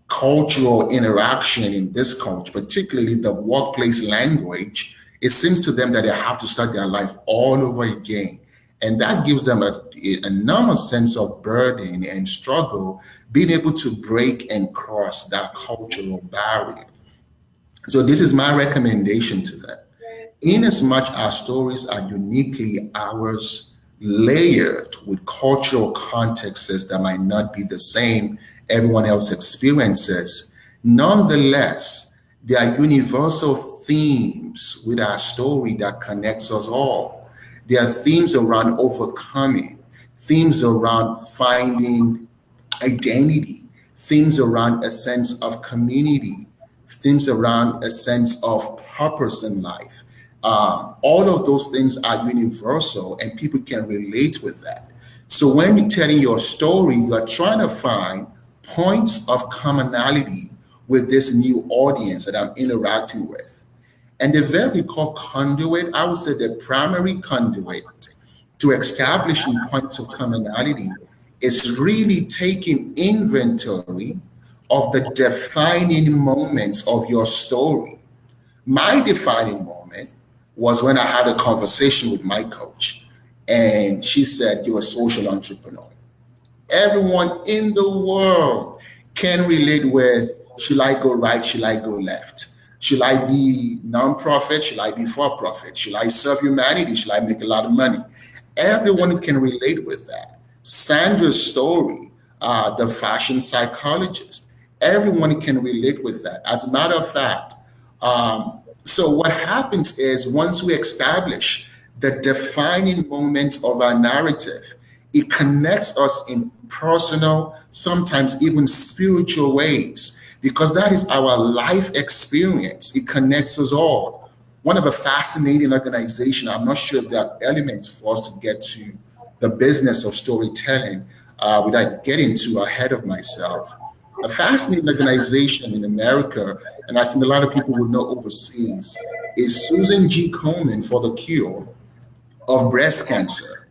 cultural interaction in this culture, particularly the workplace language. It seems to them that they have to start their life all over again. And that gives them an enormous sense of burden and struggle being able to break and cross that cultural barrier. So this is my recommendation to them. In as much our stories are uniquely ours, layered with cultural contexts that might not be the same everyone else experiences, nonetheless, there are universal themes with our story that connects us all. There are themes around overcoming, themes around finding identity, themes around a sense of community, themes around a sense of purpose in life. All of those things are universal and people can relate with that. So when you're telling your story, you're trying to find points of commonality with this new audience that I'm interacting with. And the very core conduit, I would say the primary conduit to establishing points of commonality is really taking inventory of the defining moments of your story. My defining moment was when I had a conversation with my coach, and she said, "You're a social entrepreneur." Everyone in the world can relate with, should I go right? Should I go left? Should I be nonprofit? Should I be for profit? Should I serve humanity? Should I make a lot of money? Everyone can relate with that. Sandra's story, the fashion psychologist, everyone can relate with that. As a matter of fact, so what happens is once we establish the defining moments of our narrative, it connects us in personal, sometimes even spiritual ways, because that is our life experience. It connects us all. One of a fascinating organization, I'm not sure if there are elements for us to get to the business of storytelling without getting too ahead of myself. A fascinating organization in America, and I think a lot of people would know overseas, is Susan G. Komen for the cure of breast cancer.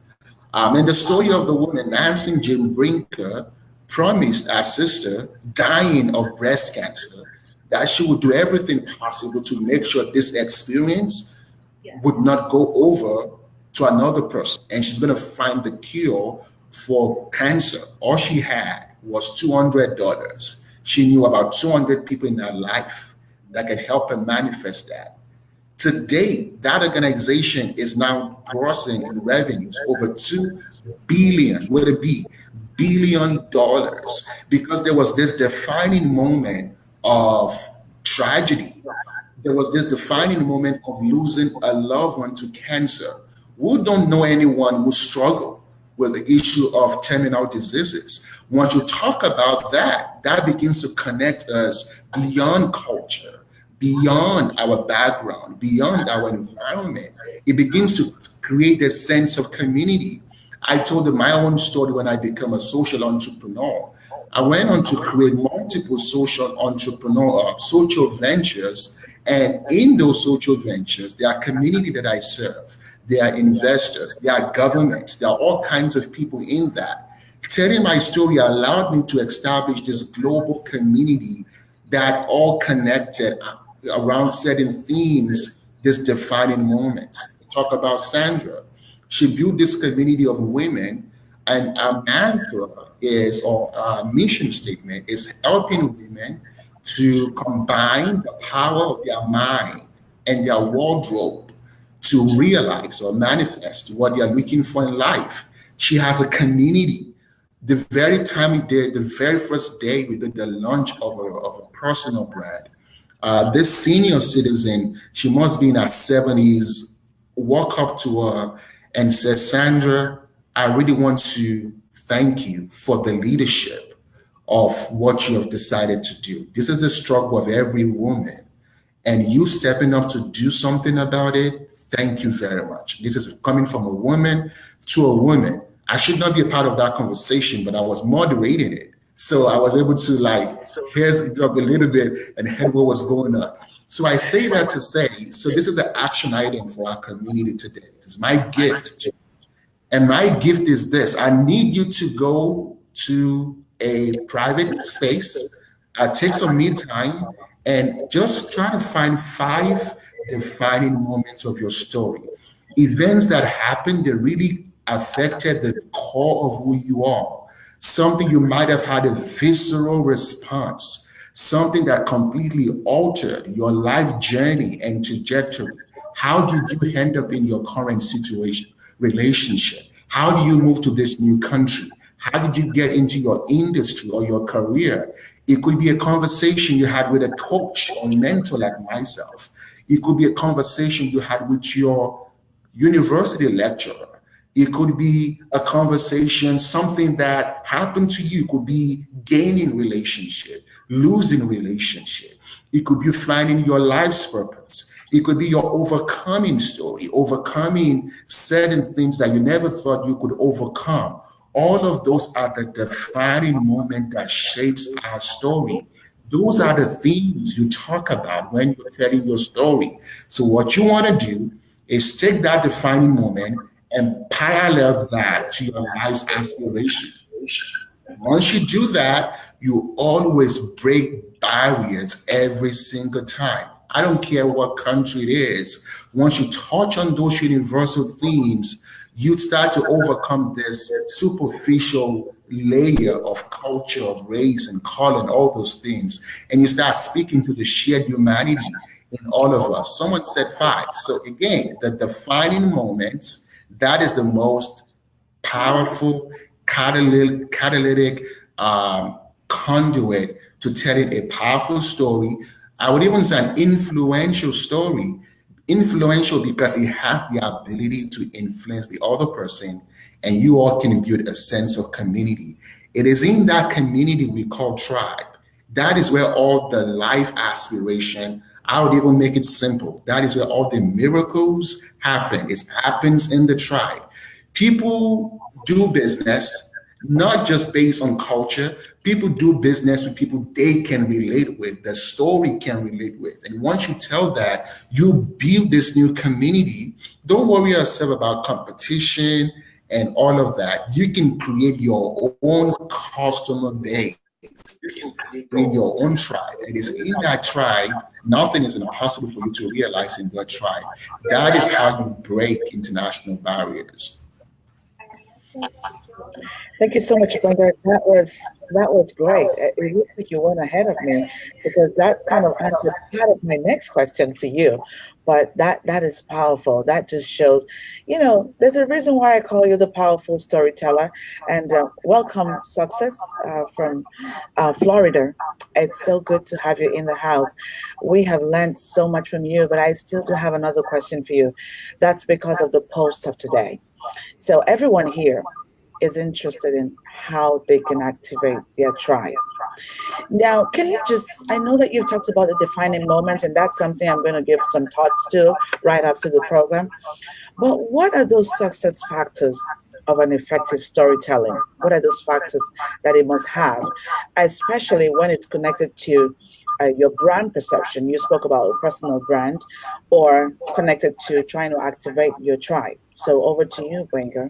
And the story of the woman, Nancy Jane Brinker, promised her sister, dying of breast cancer, that she would do everything possible to make sure this experience would not go over to another person. And she's going to find the cure for cancer. All she had was $200. She knew about 200 people in her life that could help her manifest that. Today, that organization is now grossing in revenues over 2 billion, with a B, billion dollars, because there was this defining moment of tragedy. There was this defining moment of losing a loved one to cancer. We don't know anyone who struggled with the issue of terminal diseases. Once you talk about that, that begins to connect us beyond culture, beyond our background, beyond our environment. It begins to create a sense of community. I told them my own story when I became a social entrepreneur. I went on to create multiple social ventures, and in those social ventures, there are community that I serve. There are investors, there are governments, there are all kinds of people in that. Telling my story allowed me to establish this global community that all connected around certain themes, this defining moments. Talk about Sandra. She built this community of women, and our mantra is, or our mission statement is helping women to combine the power of their mind and their wardrobe to realize or manifest what they are looking for in life. She has a community. The very time we did, the very first day we did the launch of a personal brand, this senior citizen, she must be in her 70s, walk up to her and said, Sandra, I really want to thank you for the leadership of what you have decided to do. This is the struggle of every woman. And you stepping up to do something about it, thank you very much. This is coming from a woman to a woman. I should not be a part of that conversation, but I was moderating it. So I was able to here's up a little bit and head what was going on. So I say that to say, so this is the action item for our community today. It's my gift to, and my gift is this. I need you to go to a private space, take some me time, and just try to find 5 defining moments of your story. Events that happened that really affected the core of who you are. Something you might have had a visceral response, something that completely altered your life journey and trajectory. How did you end up in your current situation, relationship? How do you move to this new country? How did you get into your industry or your career? It could be a conversation you had with a coach or mentor like myself. It could be a conversation you had with your university lecturer. It could be a conversation, something that happened to you. It could be gaining relationship, losing relationship. It could be finding your life's purpose. It could be your overcoming story, overcoming certain things that you never thought you could overcome. All of those are the defining moment that shapes our story. Those are the themes you talk about when you're telling your story. So what you want to do is take that defining moment and parallel that to your life's aspiration. Once you do that, you always break barriers every single time. I don't care what country it is. Once you touch on those universal themes, you start to overcome this superficial layer of culture, of race and color and all those things. And you start speaking to the shared humanity in all of us. Someone said 5. So again, the defining moment, that is the most powerful catalytic conduit to telling a powerful story. I would even say an influential story. Influential because it has the ability to influence the other person, and you all can build a sense of community. It is in that community we call tribe. That is where all the life aspiration, I would even make it simple. That is where all the miracles happen. It happens in the tribe. People do business not just based on culture. People do business with people they can relate with, the story can relate with. And once you tell that, you build this new community. Don't worry yourself about competition and all of that. You can create your own customer base, create your own tribe. And it is in that tribe, nothing is impossible for you to realize in that tribe. That is how you break international barriers. Thank you so much, Gbenga. That was great. It looks like you went ahead of me because that kind of answered part of my next question for you. But that is powerful. That just shows, there's a reason why I call you the powerful storyteller. And welcome, success from Florida. It's so good to have you in the house. We have learned so much from you, but I still do have another question for you. That's because of the post of today. So, everyone here is interested in how they can activate their tribe. Now, can you just, I know that you've talked about the defining moment, and that's something I'm going to give some thoughts to right after the program. But what are those success factors of an effective storytelling? What are those factors that it must have, especially when it's connected to your brand perception? You spoke about a personal brand, or connected to trying to activate your tribe. So over to you, Gwenga.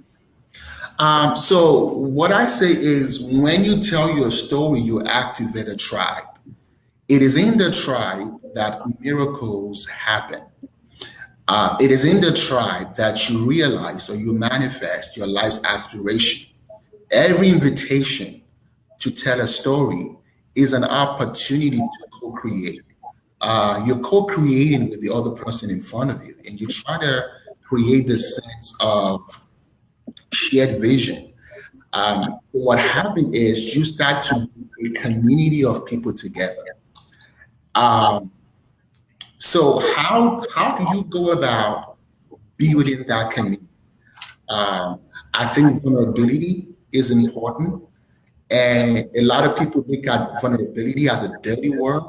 So what I say is when you tell your story, you activate a tribe. It is in the tribe that miracles happen. It is in the tribe that you realize or you manifest your life's aspiration. Every invitation to tell a story is an opportunity to co-create. You're co-creating with the other person in front of you, and you try to create this sense of shared vision. What happened is you start to build a community of people together. Um, so how do you go about building that community? I think vulnerability is important, and a lot of people look at vulnerability as a dirty word.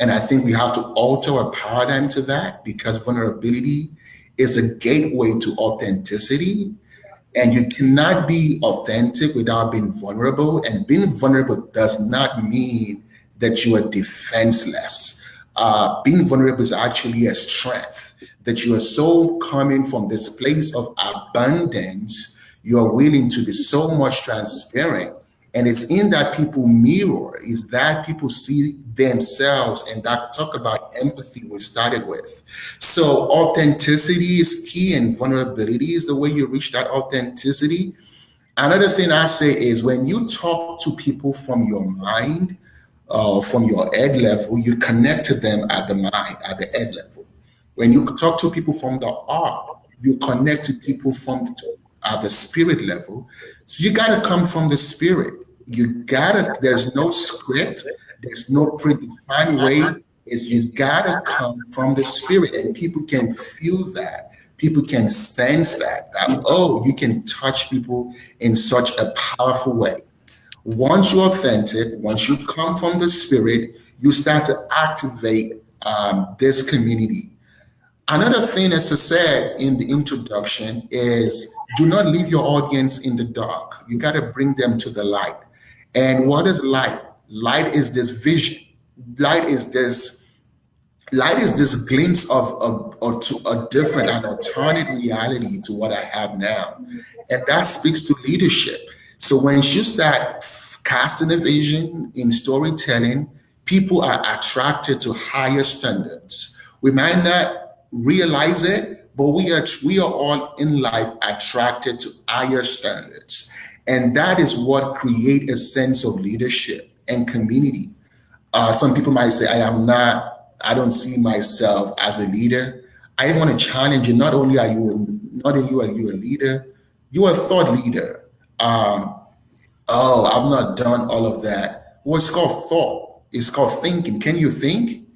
And I think we have to alter a paradigm to that because vulnerability is a gateway to authenticity. And you cannot be authentic without being vulnerable. And being vulnerable does not mean that you are defenseless. Being vulnerable is actually a strength, that you are so coming from this place of abundance, you are willing to be so much transparent. And it's in that people mirror, is that people see themselves, and that talk about empathy we started with. So authenticity is key, and vulnerability is the way you reach that authenticity. Another thing I say is when you talk to people from your mind, from your head level, you connect to them at the mind, at the head level. When you talk to people from the heart, you connect to people from the spirit level. So you got to come from the spirit. You gotta. There's no script. There's no predefined way. Is you gotta come from the spirit, and people can feel that. People can sense that. That oh, you can touch people in such a powerful way. Once you're authentic, once you come from the spirit, you start to activate this community. Another thing, as I said in the introduction, is do not leave your audience in the dark. You got to bring them to the light. And what is light? Light is this vision. Light is this. Light is this glimpse of to a different and alternate reality to what I have now, and that speaks to leadership. So when you start casting a vision in storytelling, people are attracted to higher standards. We might not realize it, but we are all in life attracted to higher standards. And that is what create a sense of leadership and community. Some people might say, I don't see myself as a leader. I want to challenge you. Not only are you a leader, you are a thought leader. Um, oh, I've not done all of that. Well, it's called thought. It's called thinking. Can you think?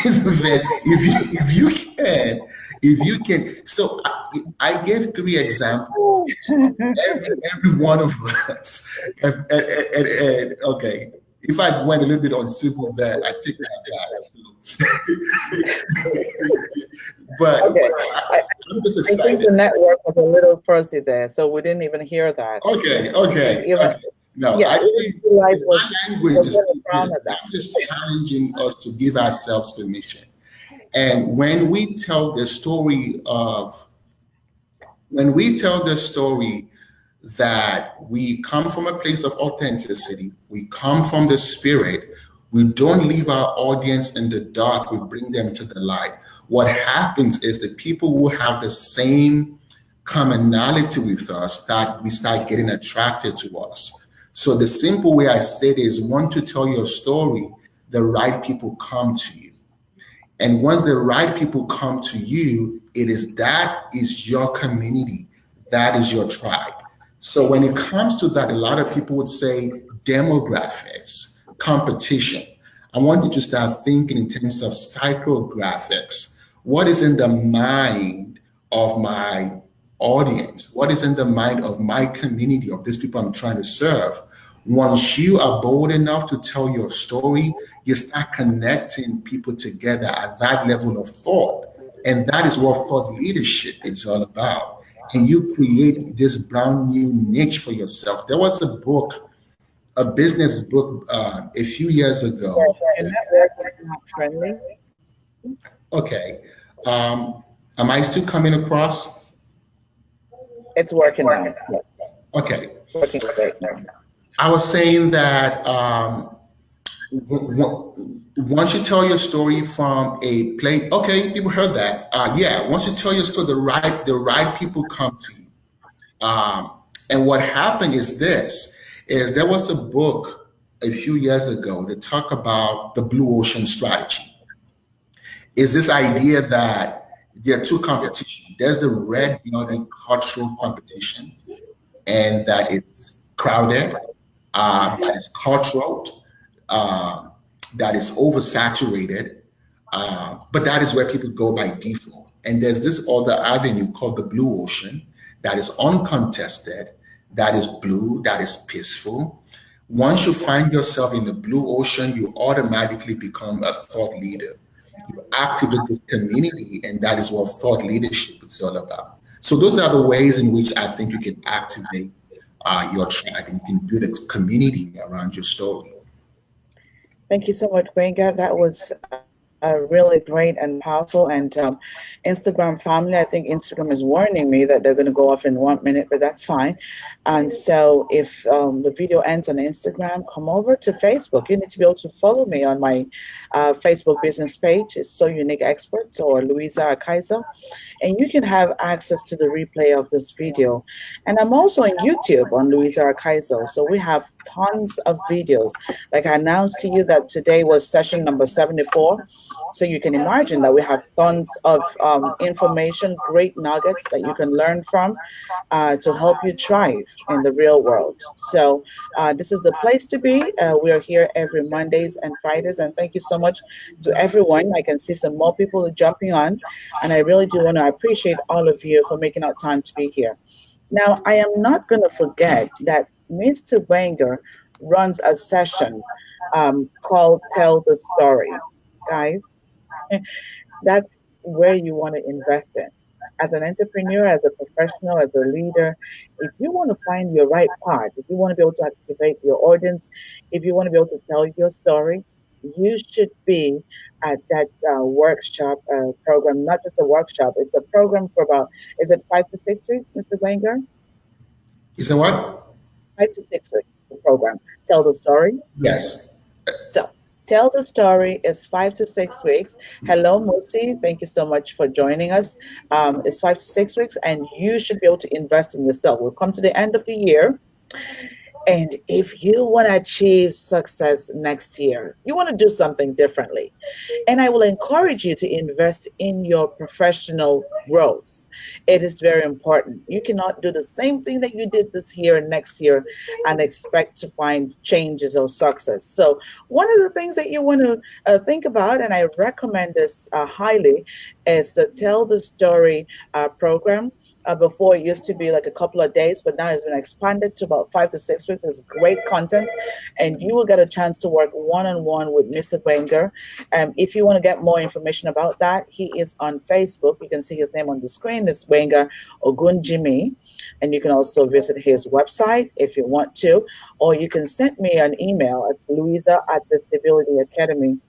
Then if you can, so I gave three examples. Every one of us, okay. If I went a little bit on civil, that I take that back. but Okay. I'm just I think the excited. network was a little fuzzy there, so we didn't even hear that. Okay, E- okay, Even okay. No, yeah, I even think life my language was is really still proud good. of that. I'm just challenging us to give ourselves permission. And when we tell the story that we come from a place of authenticity, we come from the spirit, we don't leave our audience in the dark, we bring them to the light. What happens is the people who have the same commonality with us that we start getting attracted to us. So the simple way I say it is want to tell your story, the right people come to you. And once the right people come to you, that is your community. That is your tribe. So when it comes to that, a lot of people would say demographics, competition. I want you to start thinking in terms of psychographics. What is in the mind of my audience? What is in the mind of my community, of these people I'm trying to serve? Once you are bold enough to tell your story, you start connecting people together at that level of thought. And that is what thought leadership is all about. And you create this brand new niche for yourself. There was a business book a few years Your, ago. your network is not friendly. Okay. Am I still coming across? It's working now. Yeah, Okay. it's working great now. I was saying that once you tell your story from a place, okay, people heard that. Yeah, once you tell your story, the right people come to you. And what happened is this: is there was a book a few years ago that talked about the blue ocean strategy. Is this idea that there are two competition. There's the red-blooded cultural competition, and that it's crowded, that is cutthroat, uh, that is oversaturated, but that is where people go by default. And there's this other avenue called the blue ocean that is uncontested, that is blue, that is peaceful. Once you find yourself in the blue ocean, you automatically become a thought leader. You activate the community, and that is what thought leadership is all about. So those are the ways in which I think you can activate your tribe and you can build a community around your story. Thank you so much, Gbenga. That was really great and powerful. And Instagram family, I think Instagram is warning me that they're going to go off in 1 minute, but that's fine. And so if the video ends on Instagram, come over to Facebook. You need to be able to follow me on my Facebook business page. It's So Unique Experts or Louisa Akaiso, and you can have access to the replay of this video. And I'm also on YouTube on Louisa Akaiso. So we have tons of videos. Like I announced to you that today was session number 74. So you can imagine that we have tons of information, great nuggets that you can learn from to help you thrive in the real world. So this is the place to be. We are here every Mondays and Fridays. And thank you so much to everyone. I can see some more people are jumping on. And I really do want to appreciate all of you for making out time to be here. Now, I am not going to forget that Mr. Wenger runs a session called Tell the Story. Guys, that's where you want to invest in. As an entrepreneur, as a professional, as a leader, if you want to find your right part, if you want to be able to activate your audience, if you want to be able to tell your story, you should be at that workshop program, not just a workshop, it's a program for about, is it 5 to 6 weeks, Mr. Wenger? Is that what? 5 to 6 weeks, the program. Tell the story. Yes. So, Tell the Story is 5 to 6 weeks. Hello, Musi. Thank you so much for joining us. It's 5 to 6 weeks, and you should be able to invest in yourself. We'll come to the end of the year. And if you want to achieve success next year, you want to do something differently. And I will encourage you to invest in your professional growth. It is very important. You cannot do the same thing that you did this year and next year and expect to find changes or success. So, one of the things that you want to think about, and I recommend this highly, is the Tell the Story program. Before it used to be like a couple of days, but now it's been expanded to about 5 to 6 weeks. It's great content, and you will get a chance to work one on one with Mr. Gbenga. If you want to get more information about that, he is on Facebook. You can see his name on the screen. It's Gbenga Ogunjimi, and you can also visit his website if you want to, or you can send me an email. It's Louisa@thecivility.academy.com.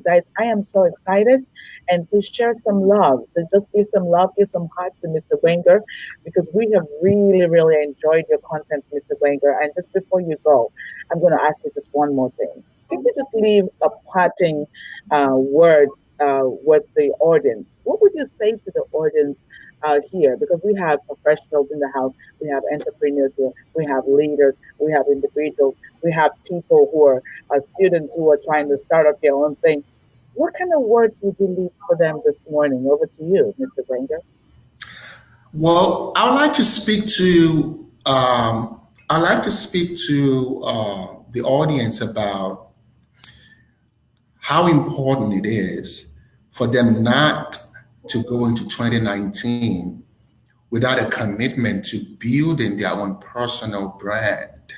Guys, I am so excited, and to share some love. So just give some love, give some hearts to Mr. Wenger, because we have really, really enjoyed your content, Mr. Wenger. And just before you go, I'm going to ask you just one more thing. Can you just leave a parting words with the audience? What would you say to the audience here? Because we have professionals in the house, we have entrepreneurs here, we have leaders, we have individuals, we have people who are students who are trying to start up their own thing. What kind of words would you leave for them this morning? Over to you, Mr. Wenger. Well, I would like to speak to the audience about how important it is for them not to go into 2019 without a commitment to building their own personal brand.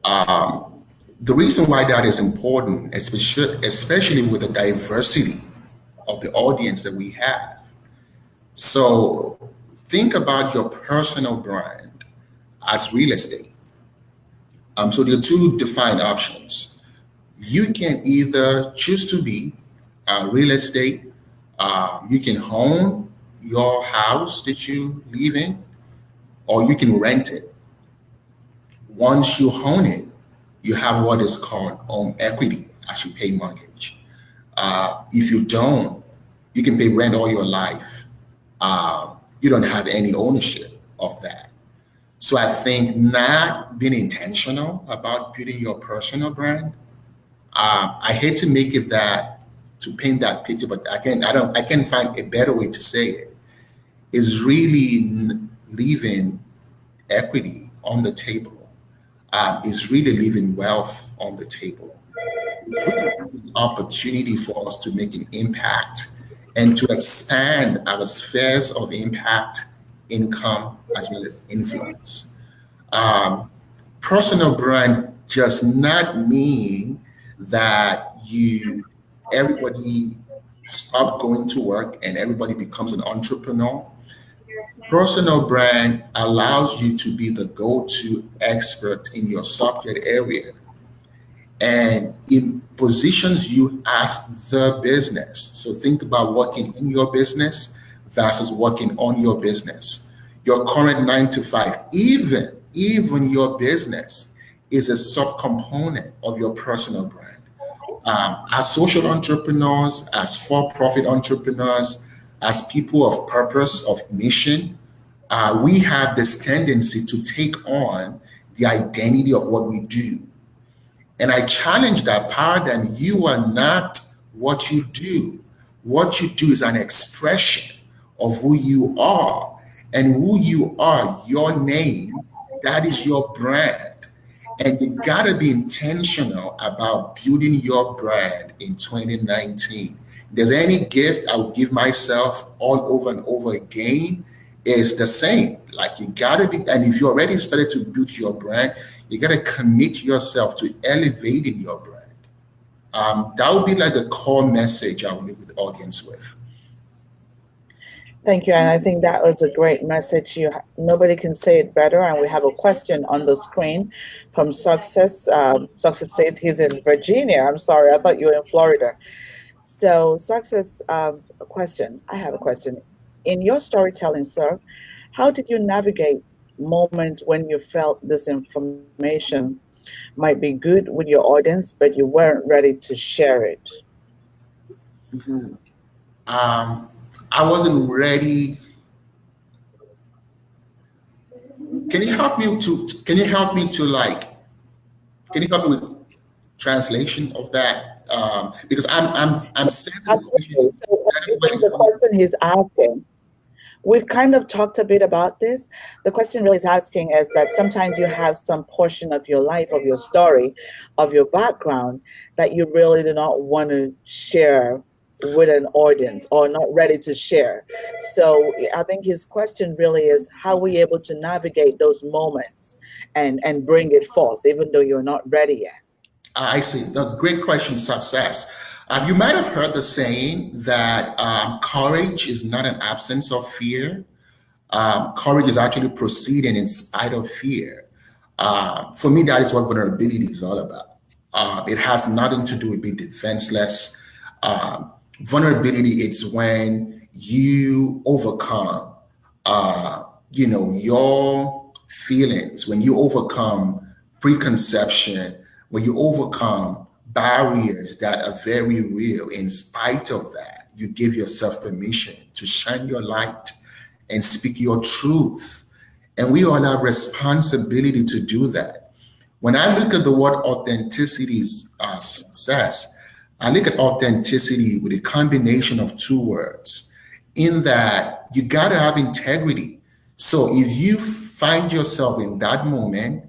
The reason why that is important, especially with the diversity of the audience that we have. So think about your personal brand as real estate. So there are two defined options. You can either choose to be real estate. You can own your house that you live in, or you can rent it. Once you own it, you have what is called home equity as you pay mortgage. If you don't, you can pay rent all your life. You don't have any ownership of that. So I think not being intentional about building your personal brand. I hate to make it that to paint that picture, but again, I can't find a better way to say it. Is really leaving equity on the table. Is really leaving wealth on the table. It's really an opportunity for us to make an impact and to expand our spheres of impact, income, as well as influence. Um, Personal brand does not mean that you everybody stop going to work and everybody becomes an entrepreneur. Personal brand allows you to be the go-to expert in your subject area, and it positions you as the business. So think about working in your business versus working on your business. Your current 9 to 5, even your business is a subcomponent of your personal brand. As social entrepreneurs, as for-profit entrepreneurs, as people of purpose, of mission, we have this tendency to take on the identity of what we do. And I challenge that paradigm. You are not what you do. What you do is an expression of who you are. And who you are, your name, that is your brand. And you gotta be intentional about building your brand in 2019. If there's any gift I would give myself all over and over again, is the same. Like you gotta be, and if you already started to build your brand, you gotta commit yourself to elevating your brand. That would be like the core message I would leave the audience with. Thank you, and I think that was a great message. Nobody can say it better. And we have a question on the screen from Success. Success says he's in Virginia. I'm sorry, I thought you were in Florida. So, Success, a question. I have a question. In your storytelling, sir, how did you navigate moments when you felt this information might be good with your audience, but you weren't ready to share it? Um, I wasn't ready. Can you help me to? Can you help me to like? Can you help me with translation of that? Because I'm sensing the question. Absolutely. So, I think the question he's asking, we've kind of talked a bit about this. The question really is asking is that sometimes you have some portion of your life, of your story, of your background that you really do not want to share with an audience or not ready to share. So I think his question really is how are we able to navigate those moments and bring it forth, even though you're not ready yet. I see. The great question, Success. You might have heard the saying that courage is not an absence of fear. Courage is actually proceeding in spite of fear. For me, that is what vulnerability is all about. It has nothing to do with being defenseless. Vulnerability is when you overcome, your feelings, when you overcome preconception, when you overcome barriers that are very real. In spite of that, you give yourself permission to shine your light and speak your truth. And we all have responsibility to do that. When I look at the word authenticity is success, I look at authenticity with a combination of two words, in that you got to have integrity. So if you find yourself in that moment,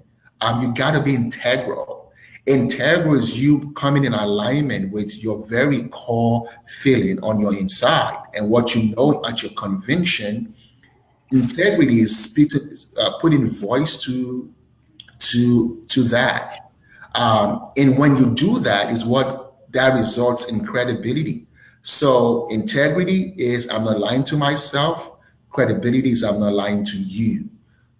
you got to be integral. Integral is you coming in alignment with your very core feeling on your inside and what you know at your conviction. Integrity is putting voice to that. And when you do that, is what that results in credibility. So integrity is I'm not lying to myself. Credibility is I'm not lying to you.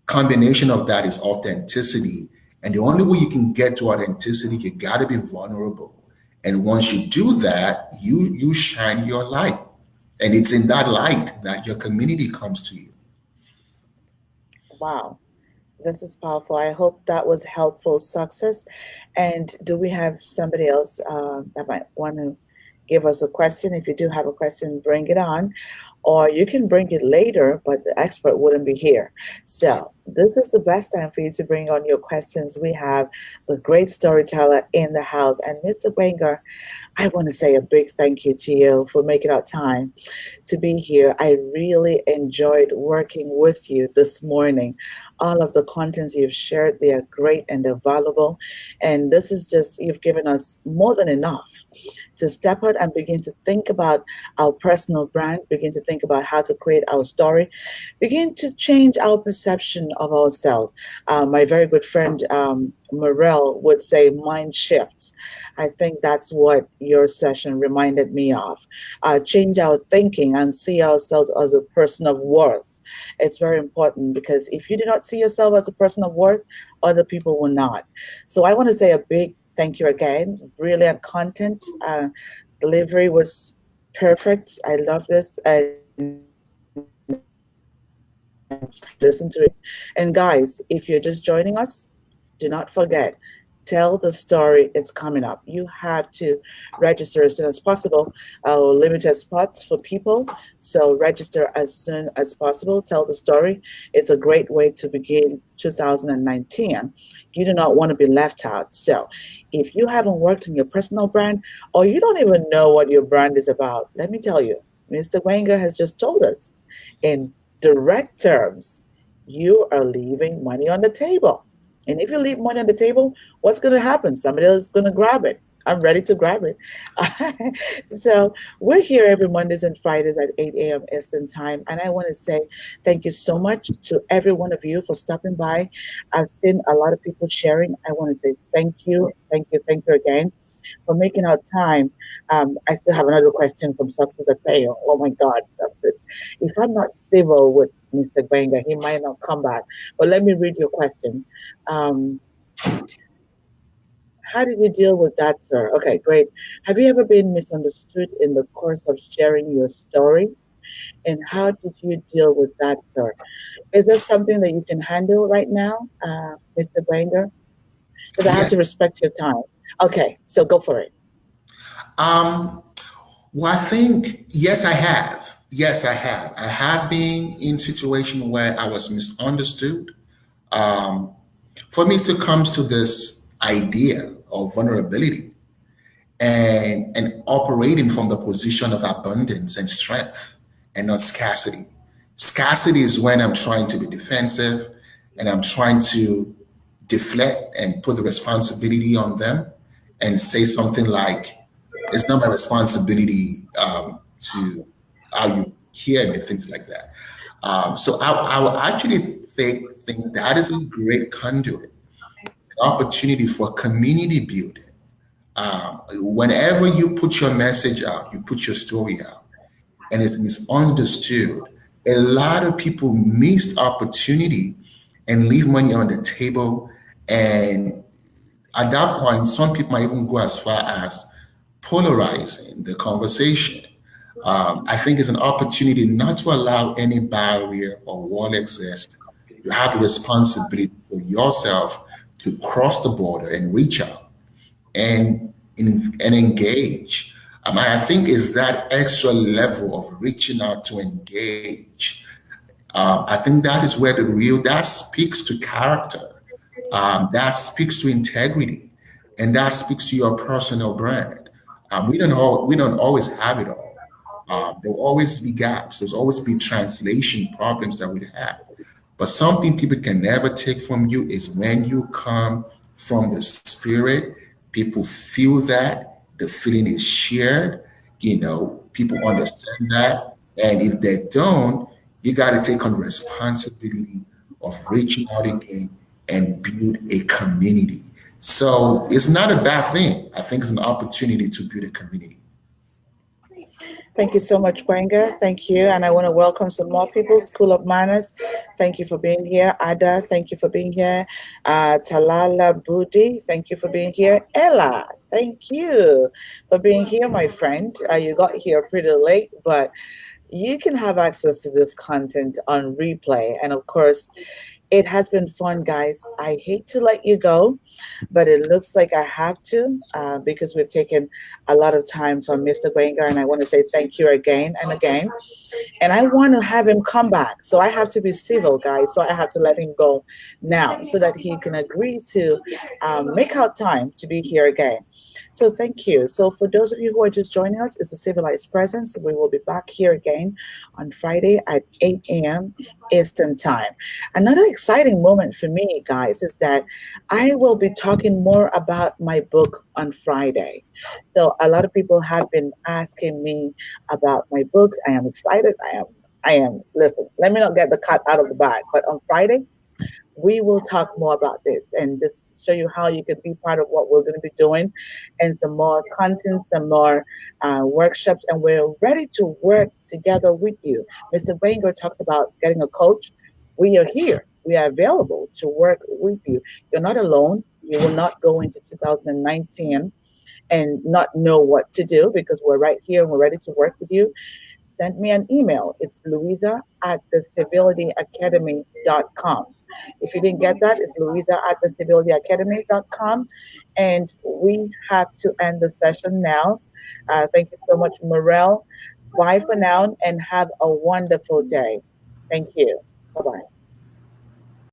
Combination of that is authenticity. And the only way you can get to authenticity, you got to be vulnerable. And once you do that, you shine your light. And it's in that light that your community comes to you. Wow. This is powerful. I hope that was helpful, success. And do we have somebody else that might want to give us a question? If you do have a question, bring it on, or you can bring it later, but the expert wouldn't be here. So this is the best time for you to bring on your questions. We have the great storyteller in the house, and Mr. Wenger, I want to say a big thank you to you for making out time to be here. I really enjoyed working with you this morning. All of the contents you've shared, they are great and they're valuable. And this is just, you've given us more than enough to step out and begin to think about our personal brand, begin to think about how to create our story, begin to change our perception of ourselves. My very good friend Morel would say mind shifts. I think that's what your session reminded me of. Change our thinking and see ourselves as a person of worth. It's very important because if you do not see yourself as a person of worth, other people will not. So I want to say a big thank you again. Brilliant content. Delivery was perfect. I love this. And listen to it. And guys, if you're just joining us, do not forget, tell the story. It's coming up. You have to register as soon as possible. Limited spots for people, so register as soon as possible. Tell the story. It's a great way to begin 2019. You do not want to be left out. So if you haven't worked on your personal brand, or you don't even know what your brand is about, let me tell you, Mr. Wenger has just told us in direct terms, you are leaving money on the table. And if you leave money on the table, what's going to happen? Somebody else is going to grab it. I'm ready to grab it. So we're here every Mondays and Fridays at 8 a.m. Eastern Time. And I want to say thank you so much to every one of you for stopping by. I've seen a lot of people sharing. I want to say thank you again for making our time. I still have another question from Success Akpayo. Oh my God, Success. If I'm not civil with Mr. Gbenga, he might not come back. But let me read your question. Um, how did you deal with that, sir? Okay, great. Have you ever been misunderstood in the course of sharing your story? And how did you deal with that, sir? Is this something that you can handle right now, Mr. Gbenga? Because I have Yeah. to respect your time. Okay, so go for it. Um, well, I think, yes, I have. Yes, I have. I have been in situation where I was misunderstood. Um, for me, it comes to this idea of vulnerability and operating from the position of abundance and strength and not scarcity. Scarcity is when I'm trying to be defensive and I'm trying to deflect and put the responsibility on them and say something like, it's not my responsibility to how you hear me, things like that. So I will actually think that is a great conduit, an opportunity for community building. Whenever you put your message out, you put your story out, and it's misunderstood, a lot of people missed opportunity and leave money on the table. And at that point, some people might even go as far as polarizing the conversation. I think it's an opportunity not to allow any barrier or wall exist. You have the responsibility for yourself to cross the border and reach out and engage. I think is that extra level of reaching out to engage. I think that is where that speaks to character, that speaks to integrity, and that speaks to your personal brand. We don't always have it all. There will always be gaps. There's always be translation problems that we have. But something people can never take from you is when you come from the spirit People feel that, the feeling is shared, people understand that. And if they don't, you got to take on responsibility of reaching out again and build a community. So it's not a bad thing. I think it's an opportunity to build a community. Thank you so much, Gbenga. Thank you. And I want to welcome some more people. School of Manners, thank you for being here. Ada, thank you for being here. Talala Budi, thank you for being here. Ella, thank you for being here, my friend. You got here pretty late, but you can have access to this content on replay. And of course, it has been fun, guys. I hate to let you go, but it looks like I have to because we've taken a lot of time from Mr. Gbenga, and I want to say thank you again and again. And I want to have him come back. So I have to be civil, guys. So I have to let him go now so that he can agree to make out time to be here again. So thank you. So for those of you who are just joining us, it's a Civilized Presence. We will be back here again on Friday at 8 a.m. Eastern Time. Another exciting moment for me, guys, is that I will be talking more about my book on Friday. So a lot of people have been asking me about my book. I am excited. I am. Listen, let me not get the cat out of the bag. But on Friday, we will talk more about this and just show you how you can be part of what we're going to be doing and some more content, some more workshops. And we're ready to work together with you. Mr. Banger talked about getting a coach. We are here. We are available to work with you. You're not alone. You will not go into 2019 and not know what to do because we're right here and we're ready to work with you. Send me an email. It's Louisa at the civilityacademy.com. If you didn't get that, it's Louisa at the civilityacademy.com. And we have to end the session now. Thank you so much, Morel. Bye for now and have a wonderful day. Thank you. Bye bye.